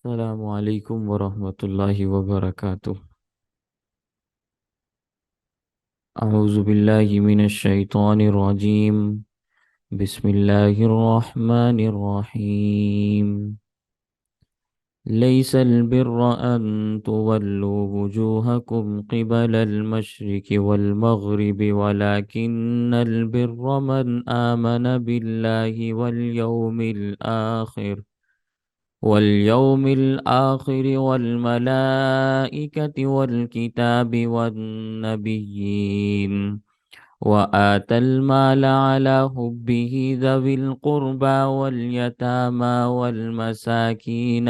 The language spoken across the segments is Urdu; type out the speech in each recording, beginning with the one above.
السلام علیکم ورحمۃ اللہ وبرکاتہ۔ اعوذ باللہ من الشیطان الرجیم، بسم اللہ الرحمن الرحیم۔ لیس البر ان تولوا وجوہکم قبل المشرق والمغرب ولكن البر من آمن باللہ واليوم الآخر والملائكة والكتاب والنبيين وآتى المال على حبه ذوي القربى واليتامى والمساكين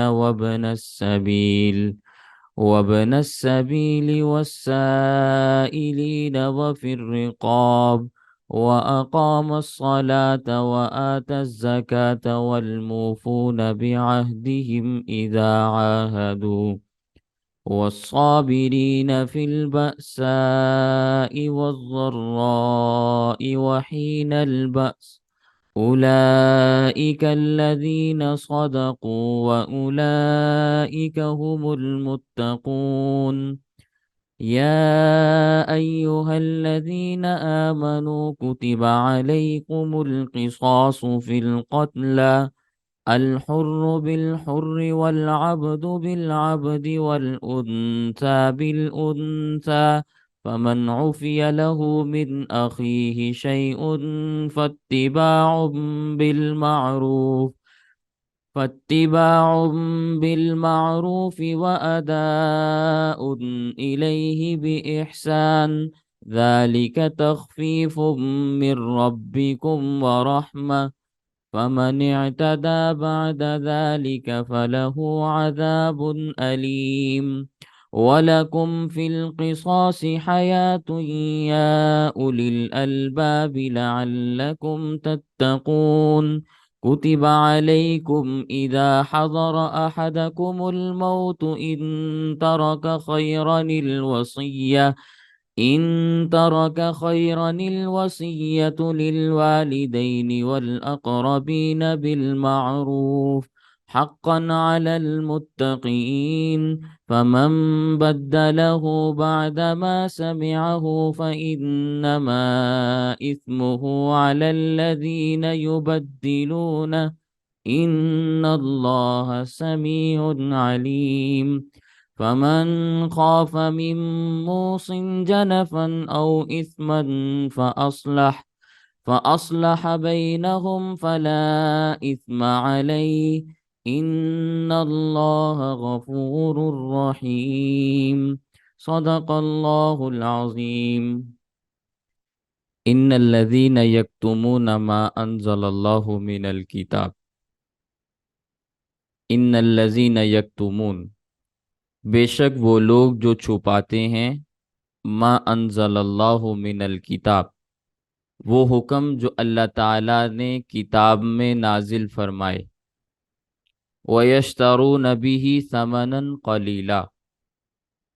وابن السبيل والسائلين وفي الرقاب وأقام الصلاة وآتى الزكاة والموفون بعهدهم إذا عاهدوا والصابرين في البأساء والضراء وحين البأس أولئك الذين صدقوا وأولئك هم المتقون۔ يا أيها الذين آمنوا كتب عليكم القصاص في القتلى، الحر بالحر والعبد بالعبد والأنثى بالأنثى، فمن عفي له من أخيه شيء فاتباع بالمعروف وأداء إليه بإحسان، ذلك تخفيف من ربكم ورحمة، فمن اعتدى بعد ذلك فله عذاب أليم۔ وَلَكُمْ فِي الْقِصَاصِ حَيَاةٌ يَا أُولِي الْأَلْبَابِ لَعَلَّكُمْ تَتَّقُونَ۔ كُتِبَ عَلَيْكُمْ إِذَا حَضَرَ أَحَدَكُمُ الْمَوْتُ إن ترك خيرا الوصية للوالدين والأقربين بالمعروف حقا على المتقين، فمن بدله بعدما سمعه فإنما إثمه على الذين يبدلونه، إن الله سميع عليم۔ فمن خاف من موص جنفا أو إثما فأصلح بينهم فلا إثم عليه، إن الله غفور رحيم۔ صدق الله العظيم۔ إن الذين يكتمون ما أنزل الله من الكتاب إن الذين يكتمون، بے شک وہ لوگ جو چھپاتے ہیں، ما انزل اللہ من الکتاب، وہ حکم جو اللہ تعالیٰ نے کتاب میں نازل فرمائے، وَيَشْتَرُونَ بِهِ ثَمَنًا قَلِيلًا،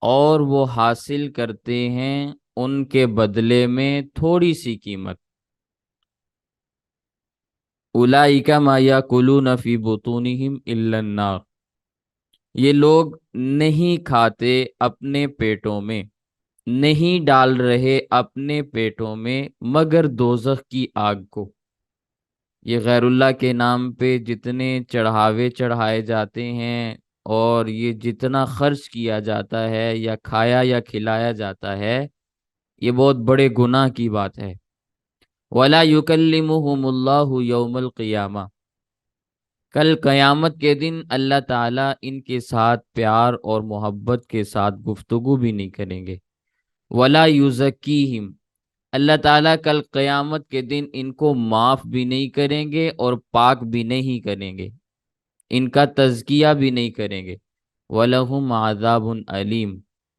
اور وہ حاصل کرتے ہیں ان کے بدلے میں تھوڑی سی قیمت، أُولَئِكَ مَا يَأْكُلُونَ فِي بُطُونِهِمْ إِلَّا النَّارَ، یہ لوگ نہیں کھاتے اپنے پیٹوں میں، نہیں ڈال رہے اپنے پیٹوں میں مگر دوزخ کی آگ کو۔ یہ غیر اللہ کے نام پہ جتنے چڑھاوے چڑھائے جاتے ہیں اور یہ جتنا خرچ کیا جاتا ہے یا کھایا یا کھلایا جاتا ہے، یہ بہت بڑے گناہ کی بات ہے۔ وَلَا يُكَلِّمُهُمُ اللَّهُ يَوْمَ الْقِيَامَةِ، کل قیامت کے دن اللہ تعالیٰ ان کے ساتھ پیار اور محبت کے ساتھ گفتگو بھی نہیں کریں گے۔ وَلَا يُزَكِّيهِمْ، اللہ تعالیٰ کل قیامت کے دن ان کو معاف بھی نہیں کریں گے اور پاک بھی نہیں کریں گے، ان کا تزکیہ بھی نہیں کریں گے۔ وَلَهُمْ عَذَابٌ أَلِيمٌ،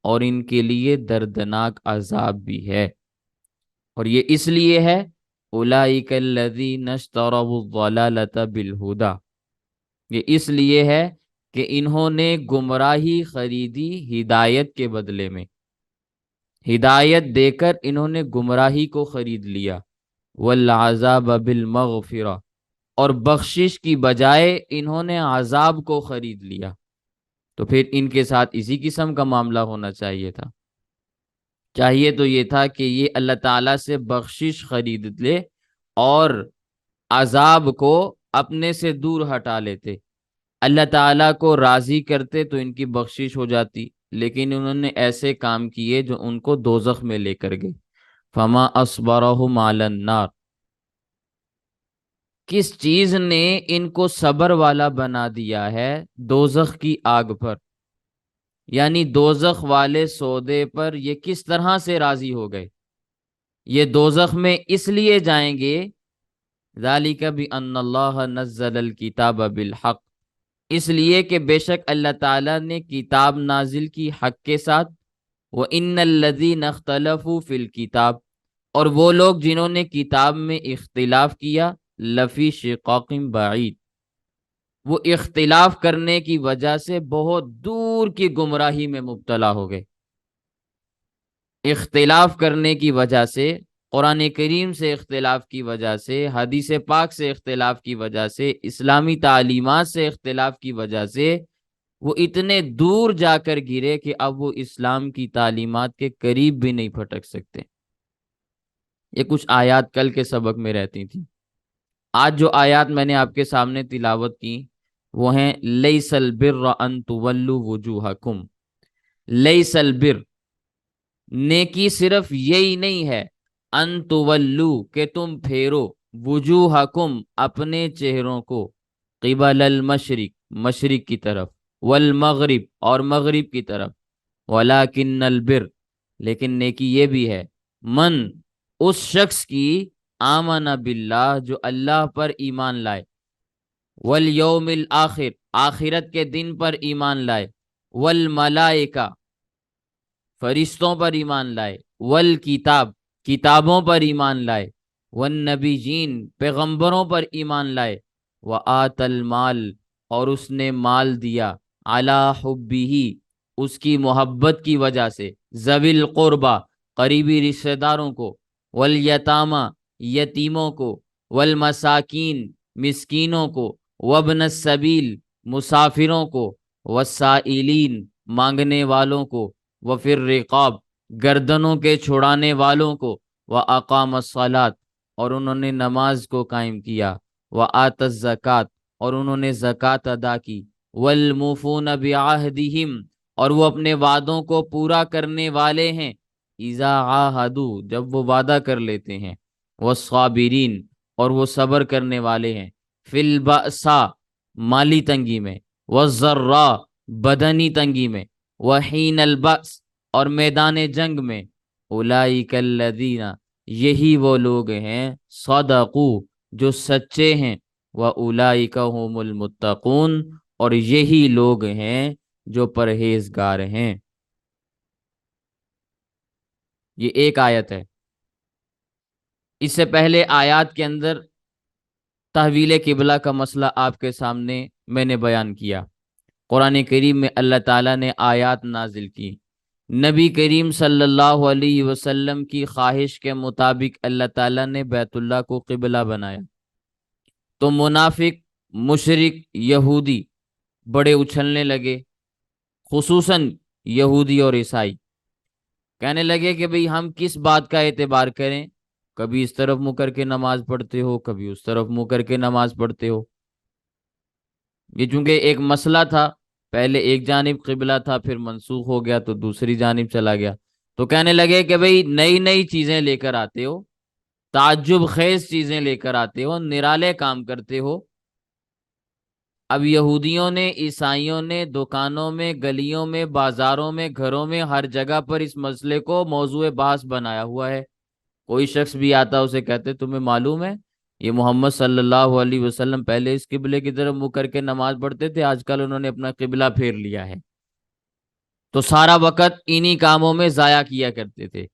اور ان کے لیے دردناک عذاب بھی ہے، اور یہ اس لیے ہے أُولَئِكَ الَّذِينَ اشْتَرَوُا الضَّلَالَةَ بِالْهُدَى، یہ اس لیے ہے کہ انہوں نے گمراہی خریدی ہدایت کے بدلے میں، ہدایت دے کر انہوں نے گمراہی کو خرید لیا۔ والعذاب بالمغفرہ، اور بخشش کی بجائے انہوں نے عذاب کو خرید لیا۔ تو پھر ان کے ساتھ اسی قسم کا معاملہ ہونا چاہیے تھا. چاہیے تو یہ تھا کہ یہ اللہ تعالیٰ سے بخشش خرید لے اور عذاب کو اپنے سے دور ہٹا لیتے. اللہ تعالیٰ کو راضی کرتے تو ان کی بخشش ہو جاتی، لیکن انہوں نے ایسے کام کیے جو ان کو دوزخ میں لے کر گئے. فما اصبرہم علی النار، کس چیز نے ان کو صبر والا بنا دیا ہے دوزخ کی آگ پر، یعنی دوزخ والے سودے پر یہ کس طرح سے راضی ہو گئے. یہ دوزخ میں اس لیے جائیں گے، ذالک بأن اللہ نزل الکتاب بالحق، اس لیے کہ بے شک اللہ تعالیٰ نے کتاب نازل کی حق کے ساتھ. وَإِنَّ الَّذِينَ اخْتَلَفُوا فِي الْكِتَابِ، اور وہ لوگ جنہوں نے کتاب میں اختلاف کیا، لفی شقاق بعید، وہ اختلاف کرنے کی وجہ سے بہت دور کی گمراہی میں مبتلا ہو گئے. اختلاف کرنے کی وجہ سے، قرآن کریم سے اختلاف کی وجہ سے، حدیث پاک سے اختلاف کی وجہ سے، اسلامی تعلیمات سے اختلاف کی وجہ سے وہ اتنے دور جا کر گرے کہ اب وہ اسلام کی تعلیمات کے قریب بھی نہیں پھٹک سکتے. یہ کچھ آیات کل کے سبق میں رہتی تھیں. آج جو آیات میں نے آپ کے سامنے تلاوت کی وہ ہیں لیس البر ان تولوا وجوہکم. لیس البر، نیکی صرف یہی نہیں ہے، ان تولو، کہ تم پھیرو، وجوہکم، اپنے چہروں کو، قبل المشرق، مشرق کی طرف، والمغرب، اور مغرب کی طرف، ولکن البر، لیکن نیکی یہ بھی ہے، من، اس شخص کی، آمن باللہ، جو اللہ پر ایمان لائے، والیوم الآخر، آخرت کے دن پر ایمان لائے، والملائکہ، فرشتوں پر ایمان لائے، والکتاب، کتابوں پر ایمان لائے، والنبیین، پیغمبروں پر ایمان لائے، وآت المال، اور اس نے مال دیا، علی حبہ، اس کی محبت کی وجہ سے، ذوی القربہ، قریبی رشتہ داروں کو، والیتامى، یتیموں کو، والمساکین، مسکینوں کو، وابن السبیل، مسافروں کو، والسائلین، مانگنے والوں کو، وفی الرقاب، گردنوں کے چھڑانے والوں کو، واقام الصلاۃ، اور انہوں نے نماز کو قائم کیا، وآت الزکوٰۃ، اور انہوں نے زکوٰۃ ادا کی، والموفون بعہدہم، اور وہ اپنے وعدوں کو پورا کرنے والے ہیں، اذا عاہدوا، جب وہ وعدہ کر لیتے ہیں، والصابرین، اور وہ صبر کرنے والے ہیں، فی البأساء، مالی تنگی میں، والضراء، بدنی تنگی میں، وحین البأس، اور میدان جنگ میں، اولئک الذین، یہی وہ لوگ ہیں، صدقوا، جو سچے ہیں، واولئک هم المتقون، اور یہی لوگ ہیں جو پرہیزگار ہیں. یہ ایک آیت ہے. اس سے پہلے آیات کے اندر تحویل قبلہ کا مسئلہ آپ کے سامنے میں نے بیان کیا. قرآن کریم میں اللہ تعالیٰ نے آیات نازل کی، نبی کریم صلی اللہ علیہ وسلم کی خواہش کے مطابق اللہ تعالیٰ نے بیت اللہ کو قبلہ بنایا. تو منافق، مشرک، یہودی بڑے اچھلنے لگے، خصوصاً یہودی اور عیسائی. کہنے لگے کہ بھئی ہم کس بات کا اعتبار کریں، کبھی اس طرف منہ کر کے نماز پڑھتے ہو، کبھی اس طرف منہ کر کے نماز پڑھتے ہو. یہ چونکہ ایک مسئلہ تھا، پہلے ایک جانب قبلہ تھا، پھر منسوخ ہو گیا تو دوسری جانب چلا گیا. تو کہنے لگے کہ بھئی نئی نئی چیزیں لے کر آتے ہو، تعجب خیز چیزیں لے کر آتے ہو، نرالے کام کرتے ہو. اب یہودیوں نے، عیسائیوں نے دکانوں میں، گلیوں میں، بازاروں میں، گھروں میں، ہر جگہ پر اس مسئلے کو موضوع بحث بنایا ہوا ہے. کوئی شخص بھی آتا اسے کہتے تمہیں معلوم ہے یہ محمد صلی اللہ علیہ وسلم پہلے اس قبلے کی طرف منہ کر کے نماز پڑھتے تھے، آج کل انہوں نے اپنا قبلہ پھیر لیا ہے. تو سارا وقت انہی کاموں میں ضائع کیا کرتے تھے.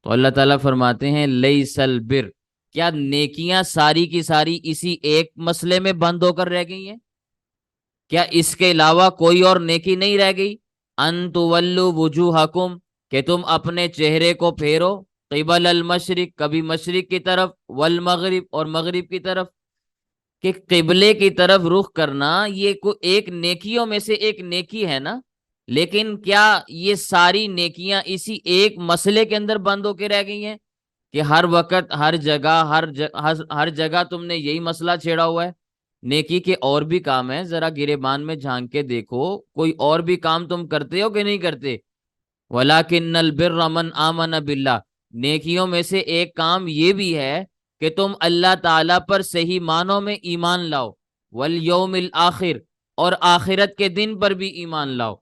تو اللہ تعالیٰ فرماتے ہیں لیس البر، کیا نیکیاں ساری کی ساری اسی ایک مسئلے میں بند ہو کر رہ گئی ہیں؟ کیا اس کے علاوہ کوئی اور نیکی نہیں رہ گئی؟ ان تولوا وجوہکم، کہ تم اپنے چہرے کو پھیرو، قبل المشرق، کبھی مشرق کی طرف، والمغرب، اور مغرب کی طرف. کہ قبلے کی طرف رخ کرنا یہ ایک نیکیوں میں سے ایک نیکی ہے نا. لیکن کیا یہ ساری نیکیاں اسی ایک مسئلے کے اندر بند ہو کے رہ گئی ہیں کہ ہر وقت ہر جگہ تم نے یہی مسئلہ چھیڑا ہوا ہے؟ نیکی کے اور بھی کام ہیں، ذرا گریبان میں جھانک کے دیکھو، کوئی اور بھی کام تم کرتے ہو کہ نہیں کرتے؟ وَلَٰكِنَّ الْبِرَّ مَنْ آمَنَ بِاللَّهِ، نیکیوں میں سے ایک کام یہ بھی ہے کہ تم اللہ تعالیٰ پر صحیح معنوں میں ایمان لاؤ، وَالْيَوْمِ الْآخِرِ، اور آخرت کے دن پر بھی ایمان لاؤ۔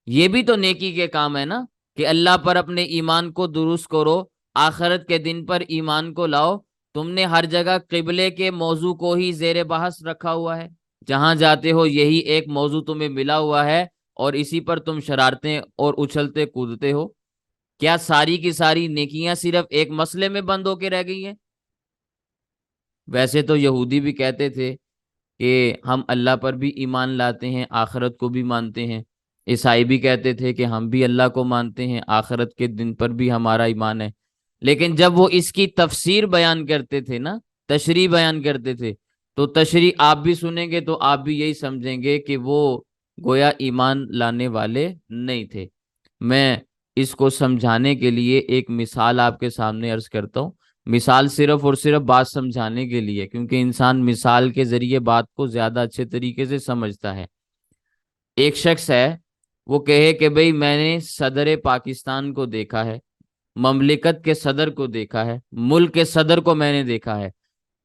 یہ بھی تو نیکی کے کام ہے نا، کہ اللہ پر اپنے ایمان کو درست کرو، آخرت کے دن پر ایمان کو لاؤ۔ تم نے ہر جگہ قبلے کے موضوع کو ہی زیر بحث رکھا ہوا ہے، جہاں جاتے ہو یہی ایک موضوع تمہیں ملا ہوا ہے اور اسی پر تم شرارتیں اور اچھلتے کودتے ہو۔ کیا ساری کی ساری نیکیاں صرف ایک مسئلے میں بند ہو کے رہ گئی ہیں؟ ویسے تو یہودی بھی کہتے تھے کہ ہم اللہ پر بھی ایمان لاتے ہیں، آخرت کو بھی مانتے ہیں۔ عیسائی بھی کہتے تھے کہ ہم بھی اللہ کو مانتے ہیں، آخرت کے دن پر بھی ہمارا ایمان ہے۔ لیکن جب وہ اس کی تفسیر بیان کرتے تھے نا، تشریح بیان کرتے تھے، تو تشریح آپ بھی سنیں گے تو آپ بھی یہی سمجھیں گے کہ وہ گویا ایمان لانے والے نہیں تھے۔ میں اس کو سمجھانے کے لیے ایک مثال آپ کے سامنے عرض کرتا ہوں۔ مثال صرف اور صرف بات سمجھانے کے لیے، کیونکہ انسان مثال کے ذریعے بات کو زیادہ اچھے طریقے سے سمجھتا ہے۔ ایک شخص ہے، وہ کہے کہ بھئی میں نے صدر پاکستان کو دیکھا ہے، مملکت کے صدر کو دیکھا ہے، ملک کے صدر کو میں نے دیکھا ہے۔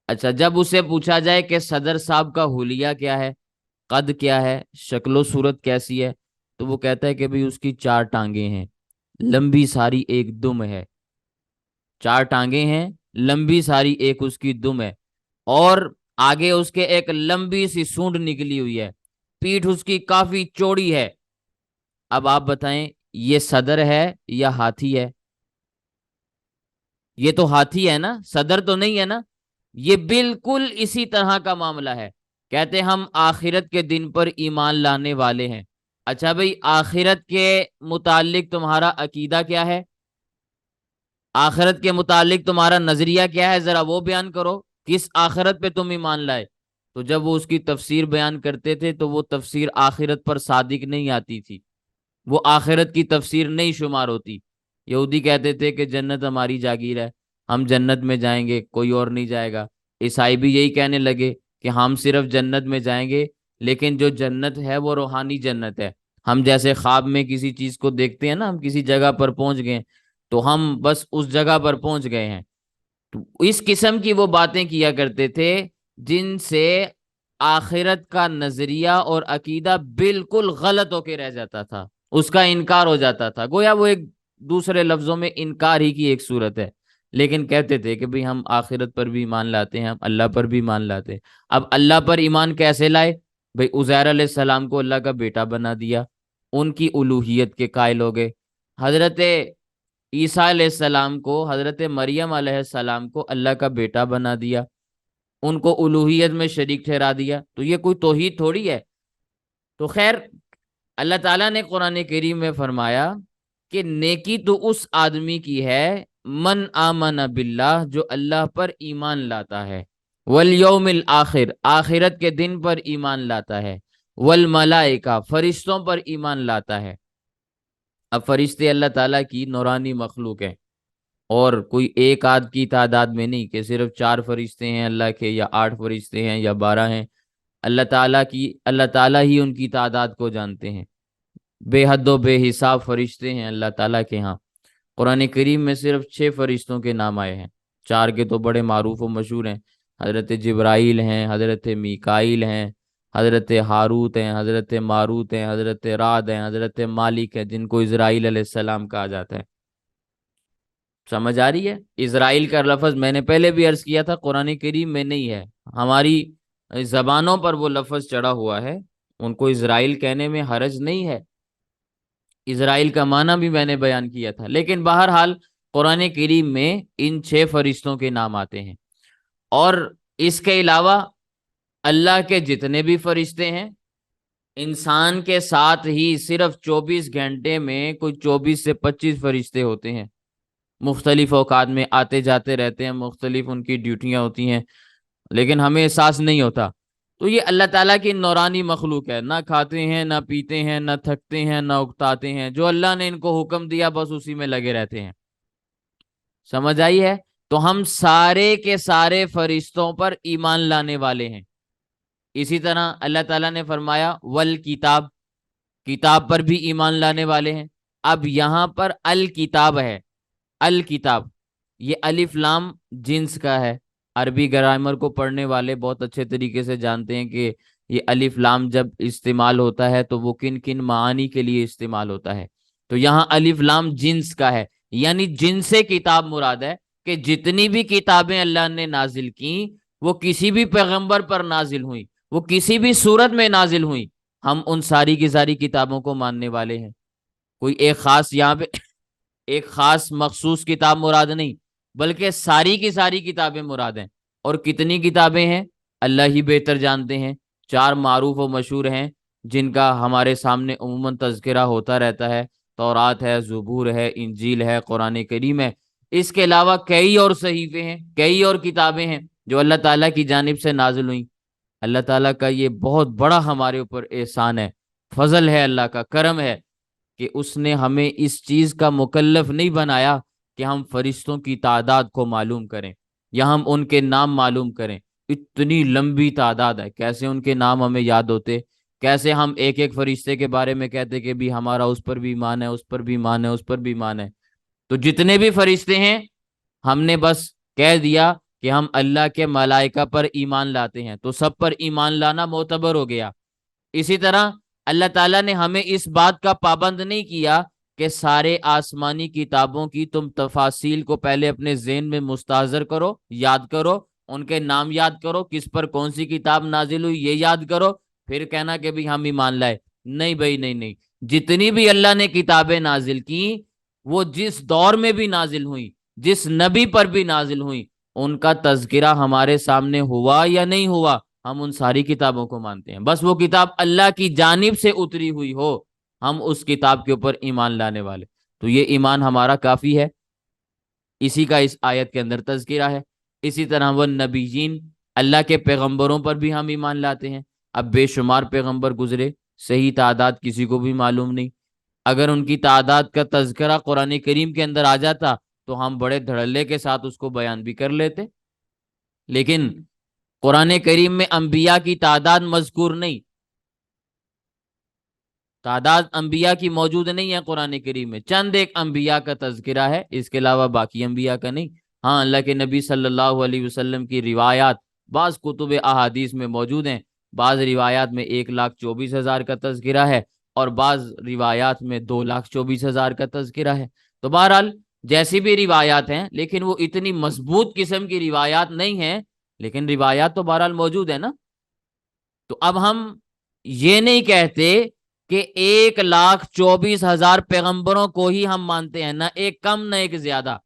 اچھا، جب اسے پوچھا جائے کہ صدر صاحب کا حلیہ کیا ہے، قد کیا ہے، شکل و صورت کیسی ہے، تو وہ کہتا ہے کہ بھئی اس کی 4 ٹانگیں ہیں، لمبی ساری ایک دم ہے۔ 4 ٹانگیں ہیں، لمبی ساری ایک اس کی دم ہے، اور آگے اس کے ایک لمبی سی سونڈ نکلی ہوئی ہے، پیٹھ اس کی کافی چوڑی ہے۔ اب آپ بتائیں یہ صدر ہے یا ہاتھی ہے؟ یہ تو ہاتھی ہے نا، صدر تو نہیں ہے نا۔ یہ بالکل اسی طرح کا معاملہ ہے۔ کہتے ہم آخرت کے دن پر ایمان لانے والے ہیں۔ اچھا بھئی، آخرت کے متعلق تمہارا عقیدہ کیا ہے؟ آخرت کے متعلق تمہارا نظریہ کیا ہے؟ ذرا وہ بیان کرو، کس آخرت پہ تم ایمان لائے؟ تو جب وہ اس کی تفسیر بیان کرتے تھے تو وہ تفسیر آخرت پر صادق نہیں آتی تھی، وہ آخرت کی تفسیر نہیں شمار ہوتی۔ یہودی کہتے تھے کہ جنت ہماری جاگیر ہے، ہم جنت میں جائیں گے، کوئی اور نہیں جائے گا۔ عیسائی بھی یہی کہنے لگے کہ ہم صرف جنت میں جائیں گے، لیکن جو جنت ہے وہ روحانی جنت ہے۔ ہم جیسے خواب میں کسی چیز کو دیکھتے ہیں نا، ہم کسی جگہ پر پہنچ گئے تو ہم بس اس جگہ پر پہنچ گئے ہیں۔ تو اس قسم کی وہ باتیں کیا کرتے تھے جن سے آخرت کا نظریہ اور عقیدہ بالکل غلط ہو کے رہ جاتا تھا، اس کا انکار ہو جاتا تھا، گویا وہ ایک دوسرے لفظوں میں انکار ہی کی ایک صورت ہے۔ لیکن کہتے تھے کہ بھئی ہم آخرت پر بھی ایمان لاتے ہیں، ہم اللہ پر بھی ایمان لاتے ہیں۔ اب اللہ پر ایمان کیسے لائے؟ بھئی عزیر علیہ السلام کو اللہ کا بیٹا بنا دیا، ان کی الوہیت کے قائل ہو گئے۔ حضرت عیسیٰ علیہ السلام کو، حضرت مریم علیہ السلام کو اللہ کا بیٹا بنا دیا، ان کو الوہیت میں شریک ٹھہرا دیا، تو یہ کوئی توحید تھوڑی ہے۔ تو خیر، اللہ تعالیٰ نے قرآن کریم میں فرمایا کہ نیکی تو اس آدمی کی ہے من آمن باللہ، جو اللہ پر ایمان لاتا ہے، والیوم الآخر، آخرت کے دن پر ایمان لاتا ہے، والملائکہ، فرشتوں پر ایمان لاتا ہے۔ اب فرشتے اللہ تعالیٰ کی نورانی مخلوق ہیں، اور کوئی ایک آدھ کی تعداد میں نہیں کہ صرف 4 فرشتے ہیں اللہ کے، یا 8 فرشتے ہیں یا 12 ہیں۔ اللہ تعالیٰ ہی ان کی تعداد کو جانتے ہیں۔ بے حد و بے حساب فرشتے ہیں اللہ تعالیٰ کے ہاں۔ قرآن کریم میں صرف 6 فرشتوں کے نام آئے ہیں، 4 کے تو بڑے معروف و مشہور ہیں، حضرت جبرائیل ہیں، حضرت میکائیل ہیں، حضرت ہاروت ہیں، حضرت ماروت ہیں، حضرت رعد ہیں، حضرت مالک ہیں، جن کو اسرائیل علیہ السلام کہا جاتا ہے۔ سمجھ آ رہی ہے؟ اسرائیل کا لفظ میں نے پہلے بھی عرض کیا تھا قرآن کریم میں نہیں ہے، ہماری زبانوں پر وہ لفظ چڑھا ہوا ہے، ان کو اسرائیل کہنے میں حرج نہیں ہے، اسرائیل کا معنی بھی میں نے بیان کیا تھا۔ لیکن بہرحال قرآن کریم میں ان 6 فرشتوں کے نام آتے ہیں، اور اس کے علاوہ اللہ کے جتنے بھی فرشتے ہیں، انسان کے ساتھ ہی صرف 24 گھنٹے میں کوئی 24 سے 25 فرشتے ہوتے ہیں، مختلف اوقات میں آتے جاتے رہتے ہیں، مختلف ان کی ڈیوٹیاں ہوتی ہیں، لیکن ہمیں احساس نہیں ہوتا۔ تو یہ اللہ تعالیٰ کی نورانی مخلوق ہے، نہ کھاتے ہیں نہ پیتے ہیں نہ تھکتے ہیں نہ اکتاتے ہیں، جو اللہ نے ان کو حکم دیا بس اسی میں لگے رہتے ہیں۔ سمجھ آئی ہے؟ تو ہم سارے کے سارے فرشتوں پر ایمان لانے والے ہیں۔ اسی طرح اللہ تعالیٰ نے فرمایا والکتاب، کتاب پر بھی ایمان لانے والے ہیں۔ اب یہاں پر الکتاب ہے، الکتاب یہ الف لام جنس کا ہے۔ عربی گرامر کو پڑھنے والے بہت اچھے طریقے سے جانتے ہیں کہ یہ الف لام جب استعمال ہوتا ہے تو وہ کن کن معانی کے لیے استعمال ہوتا ہے۔ تو یہاں الف لام جنس کا ہے، یعنی جن سے کتاب مراد ہے کہ جتنی بھی کتابیں اللہ نے نازل کی وہ کسی بھی پیغمبر پر نازل ہوئی، وہ کسی بھی صورت میں نازل ہوئی، ہم ان ساری کی ساری کتابوں کو ماننے والے ہیں۔ کوئی ایک خاص یہاں پہ ایک خاص مخصوص کتاب مراد نہیں، بلکہ ساری کی ساری کتابیں مراد ہیں۔ اور کتنی کتابیں ہیں اللہ ہی بہتر جانتے ہیں۔ 4 معروف و مشہور ہیں جن کا ہمارے سامنے عموماً تذکرہ ہوتا رہتا ہے، تورات ہے، زبور ہے، انجیل ہے، قرآن کریم ہے۔ اس کے علاوہ کئی اور صحیفے ہیں، کئی اور کتابیں ہیں جو اللہ تعالیٰ کی جانب سے نازل ہوئیں۔ اللہ تعالیٰ کا یہ بہت بڑا ہمارے اوپر احسان ہے، فضل ہے، اللہ کا کرم ہے کہ اس نے ہمیں اس چیز کا مکلف نہیں بنایا کہ ہم فرشتوں کی تعداد کو معلوم کریں یا ہم ان کے نام معلوم کریں۔ اتنی لمبی تعداد ہے، کیسے ان کے نام ہمیں یاد ہوتے؟ کیسے ہم ایک ایک فرشتے کے بارے میں کہتے کہ بھی ہمارا اس پر بھی ایمان ہے، اس پر بھی ایمان ہے، اس پر بھی ایمان ہے؟ تو جتنے بھی فرشتے ہیں ہم نے بس کہہ دیا کہ ہم اللہ کے ملائکہ پر ایمان لاتے ہیں، تو سب پر ایمان لانا معتبر ہو گیا۔ اسی طرح اللہ تعالیٰ نے ہمیں اس بات کا پابند نہیں کیا کہ سارے آسمانی کتابوں کی تم تفاصیل کو پہلے اپنے ذہن میں مستحضر کرو، یاد کرو، ان کے نام یاد کرو، کس پر کون سی کتاب نازل ہوئی یہ یاد کرو، پھر کہنا کہ بھی ہم ایمان لائے۔ نہیں بھائی، نہیں نہیں، جتنی بھی اللہ نے کتابیں نازل کی وہ جس دور میں بھی نازل ہوئی، جس نبی پر بھی نازل ہوئی، ان کا تذکرہ ہمارے سامنے ہوا یا نہیں ہوا، ہم ان ساری کتابوں کو مانتے ہیں۔ بس وہ کتاب اللہ کی جانب سے اتری ہوئی ہو، ہم اس کتاب کے اوپر ایمان لانے والے۔ تو یہ ایمان ہمارا کافی ہے، اسی کا اس آیت کے اندر تذکرہ ہے۔ اسی طرح وہ نبیین، اللہ کے پیغمبروں پر بھی ہم ایمان لاتے ہیں۔ اب بے شمار پیغمبر گزرے، صحیح تعداد کسی کو بھی معلوم نہیں۔ اگر ان کی تعداد کا تذکرہ قرآن کریم کے اندر آ جاتا تو ہم بڑے دھڑلے کے ساتھ اس کو بیان بھی کر لیتے، لیکن قرآن کریم میں انبیاء کی تعداد مذکور نہیں، تعداد انبیاء کی موجود نہیں ہے قرآن کریم میں۔ چند ایک انبیاء کا تذکرہ ہے، اس کے علاوہ باقی انبیاء کا نہیں۔ ہاں، اللہ کے نبی صلی اللہ علیہ وسلم کی روایات بعض کتب احادیث میں موجود ہیں، بعض روایات میں 1,24,000 کا تذکرہ ہے اور بعض روایات میں 2,24,000 کا تذکرہ ہے۔ تو بہرحال جیسی بھی روایات ہیں، لیکن وہ اتنی مضبوط قسم کی روایات نہیں ہیں، لیکن روایات تو بہرحال موجود ہے نا۔ تو اب ہم یہ نہیں کہتے کہ 1,24,000 پیغمبروں کو ہی ہم مانتے ہیں، نہ ایک کم نہ ایک زیادہ۔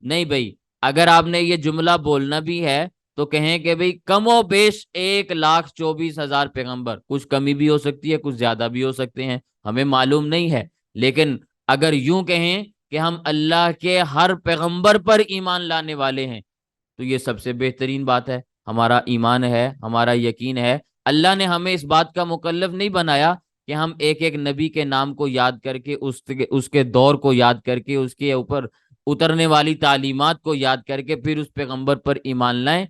نہیں بھائی، اگر آپ نے یہ جملہ بولنا بھی ہے تو کہیں کہ بھئی کم و بیش 1,24,000 پیغمبر، کچھ کمی بھی ہو سکتی ہے، کچھ زیادہ بھی ہو سکتے ہیں، ہمیں معلوم نہیں ہے۔ لیکن اگر یوں کہیں کہ ہم اللہ کے ہر پیغمبر پر ایمان لانے والے ہیں تو یہ سب سے بہترین بات ہے، ہمارا ایمان ہے، ہمارا یقین ہے۔ اللہ نے ہمیں اس بات کا مکلف نہیں بنایا کہ ہم ایک ایک نبی کے نام کو یاد کر کے، اس کے دور کو یاد کر کے، اس کے اوپر اترنے والی تعلیمات کو یاد کر کے پھر اس پیغمبر پر ایمان لائیں۔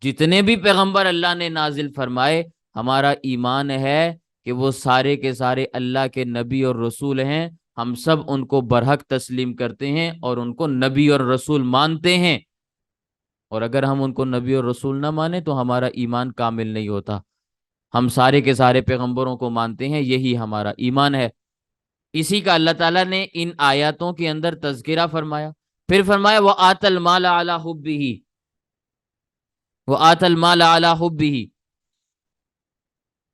جتنے بھی پیغمبر اللہ نے نازل فرمائے، ہمارا ایمان ہے کہ وہ سارے کے سارے اللہ کے نبی اور رسول ہیں، ہم سب ان کو برحق تسلیم کرتے ہیں اور ان کو نبی اور رسول مانتے ہیں۔ اور اگر ہم ان کو نبی اور رسول نہ مانیں تو ہمارا ایمان کامل نہیں ہوتا۔ ہم سارے کے سارے پیغمبروں کو مانتے ہیں، یہی ہمارا ایمان ہے۔ اسی کا اللہ تعالیٰ نے ان آیاتوں کے اندر تذکرہ فرمایا، پھر فرمایا وَآتَ الْمَالَ عَلَىٰ حُبِّهِ، وَآتَ الْمَالَ عَلَىٰ حُبِّهِ،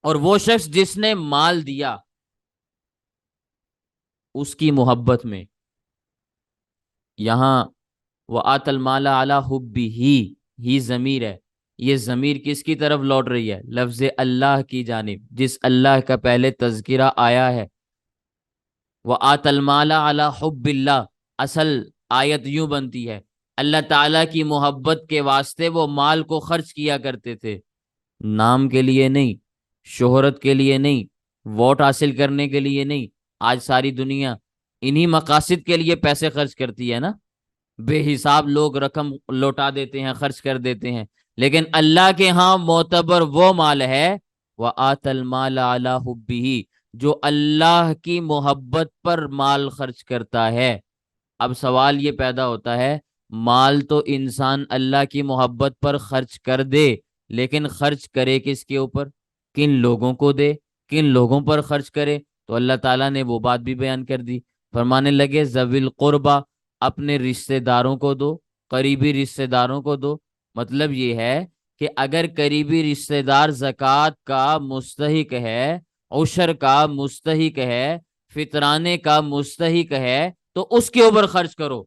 اور وہ شخص جس نے مال دیا اس کی محبت میں۔ یہاں وَآتَ الْمَالَ عَلَىٰ حُبِّهِ ہی ضمیر ہے، یہ ضمیر کس کی طرف لوٹ رہی ہے؟ لفظ اللہ کی جانب، جس اللہ کا پہلے تذکرہ آیا ہے۔ وَآتَ الْمَالَ عَلَىٰ حُبِّ اللَّهِ، اصل آیت یوں بنتی ہے، اللہ تعالیٰ کی محبت کے واسطے وہ مال کو خرچ کیا کرتے تھے۔ نام کے لیے نہیں، شہرت کے لیے نہیں، ووٹ حاصل کرنے کے لیے نہیں۔ آج ساری دنیا انہی مقاصد کے لیے پیسے خرچ کرتی ہے نا، بے حساب لوگ رقم لوٹا دیتے ہیں، خرچ کر دیتے ہیں، لیکن اللہ کے ہاں معتبر وہ مال ہے، وَآتَ الْمَالَ عَلَىٰ حُبِّهِ، جو اللہ کی محبت پر مال خرچ کرتا ہے۔ اب سوال یہ پیدا ہوتا ہے، مال تو انسان اللہ کی محبت پر خرچ کر دے، لیکن خرچ کرے کس کے اوپر؟ کن لوگوں کو دے، کن لوگوں پر خرچ کرے؟ تو اللہ تعالیٰ نے وہ بات بھی بیان کر دی، فرمانے لگے ذوی القربہ، اپنے رشتہ داروں کو دو، قریبی رشتہ داروں کو دو۔ مطلب یہ ہے کہ اگر قریبی رشتہ دار زکوٰۃ کا مستحق ہے، عشر کا مستحق ہے، فطرانے کا مستحق ہے، تو اس کے اوپر خرچ کرو،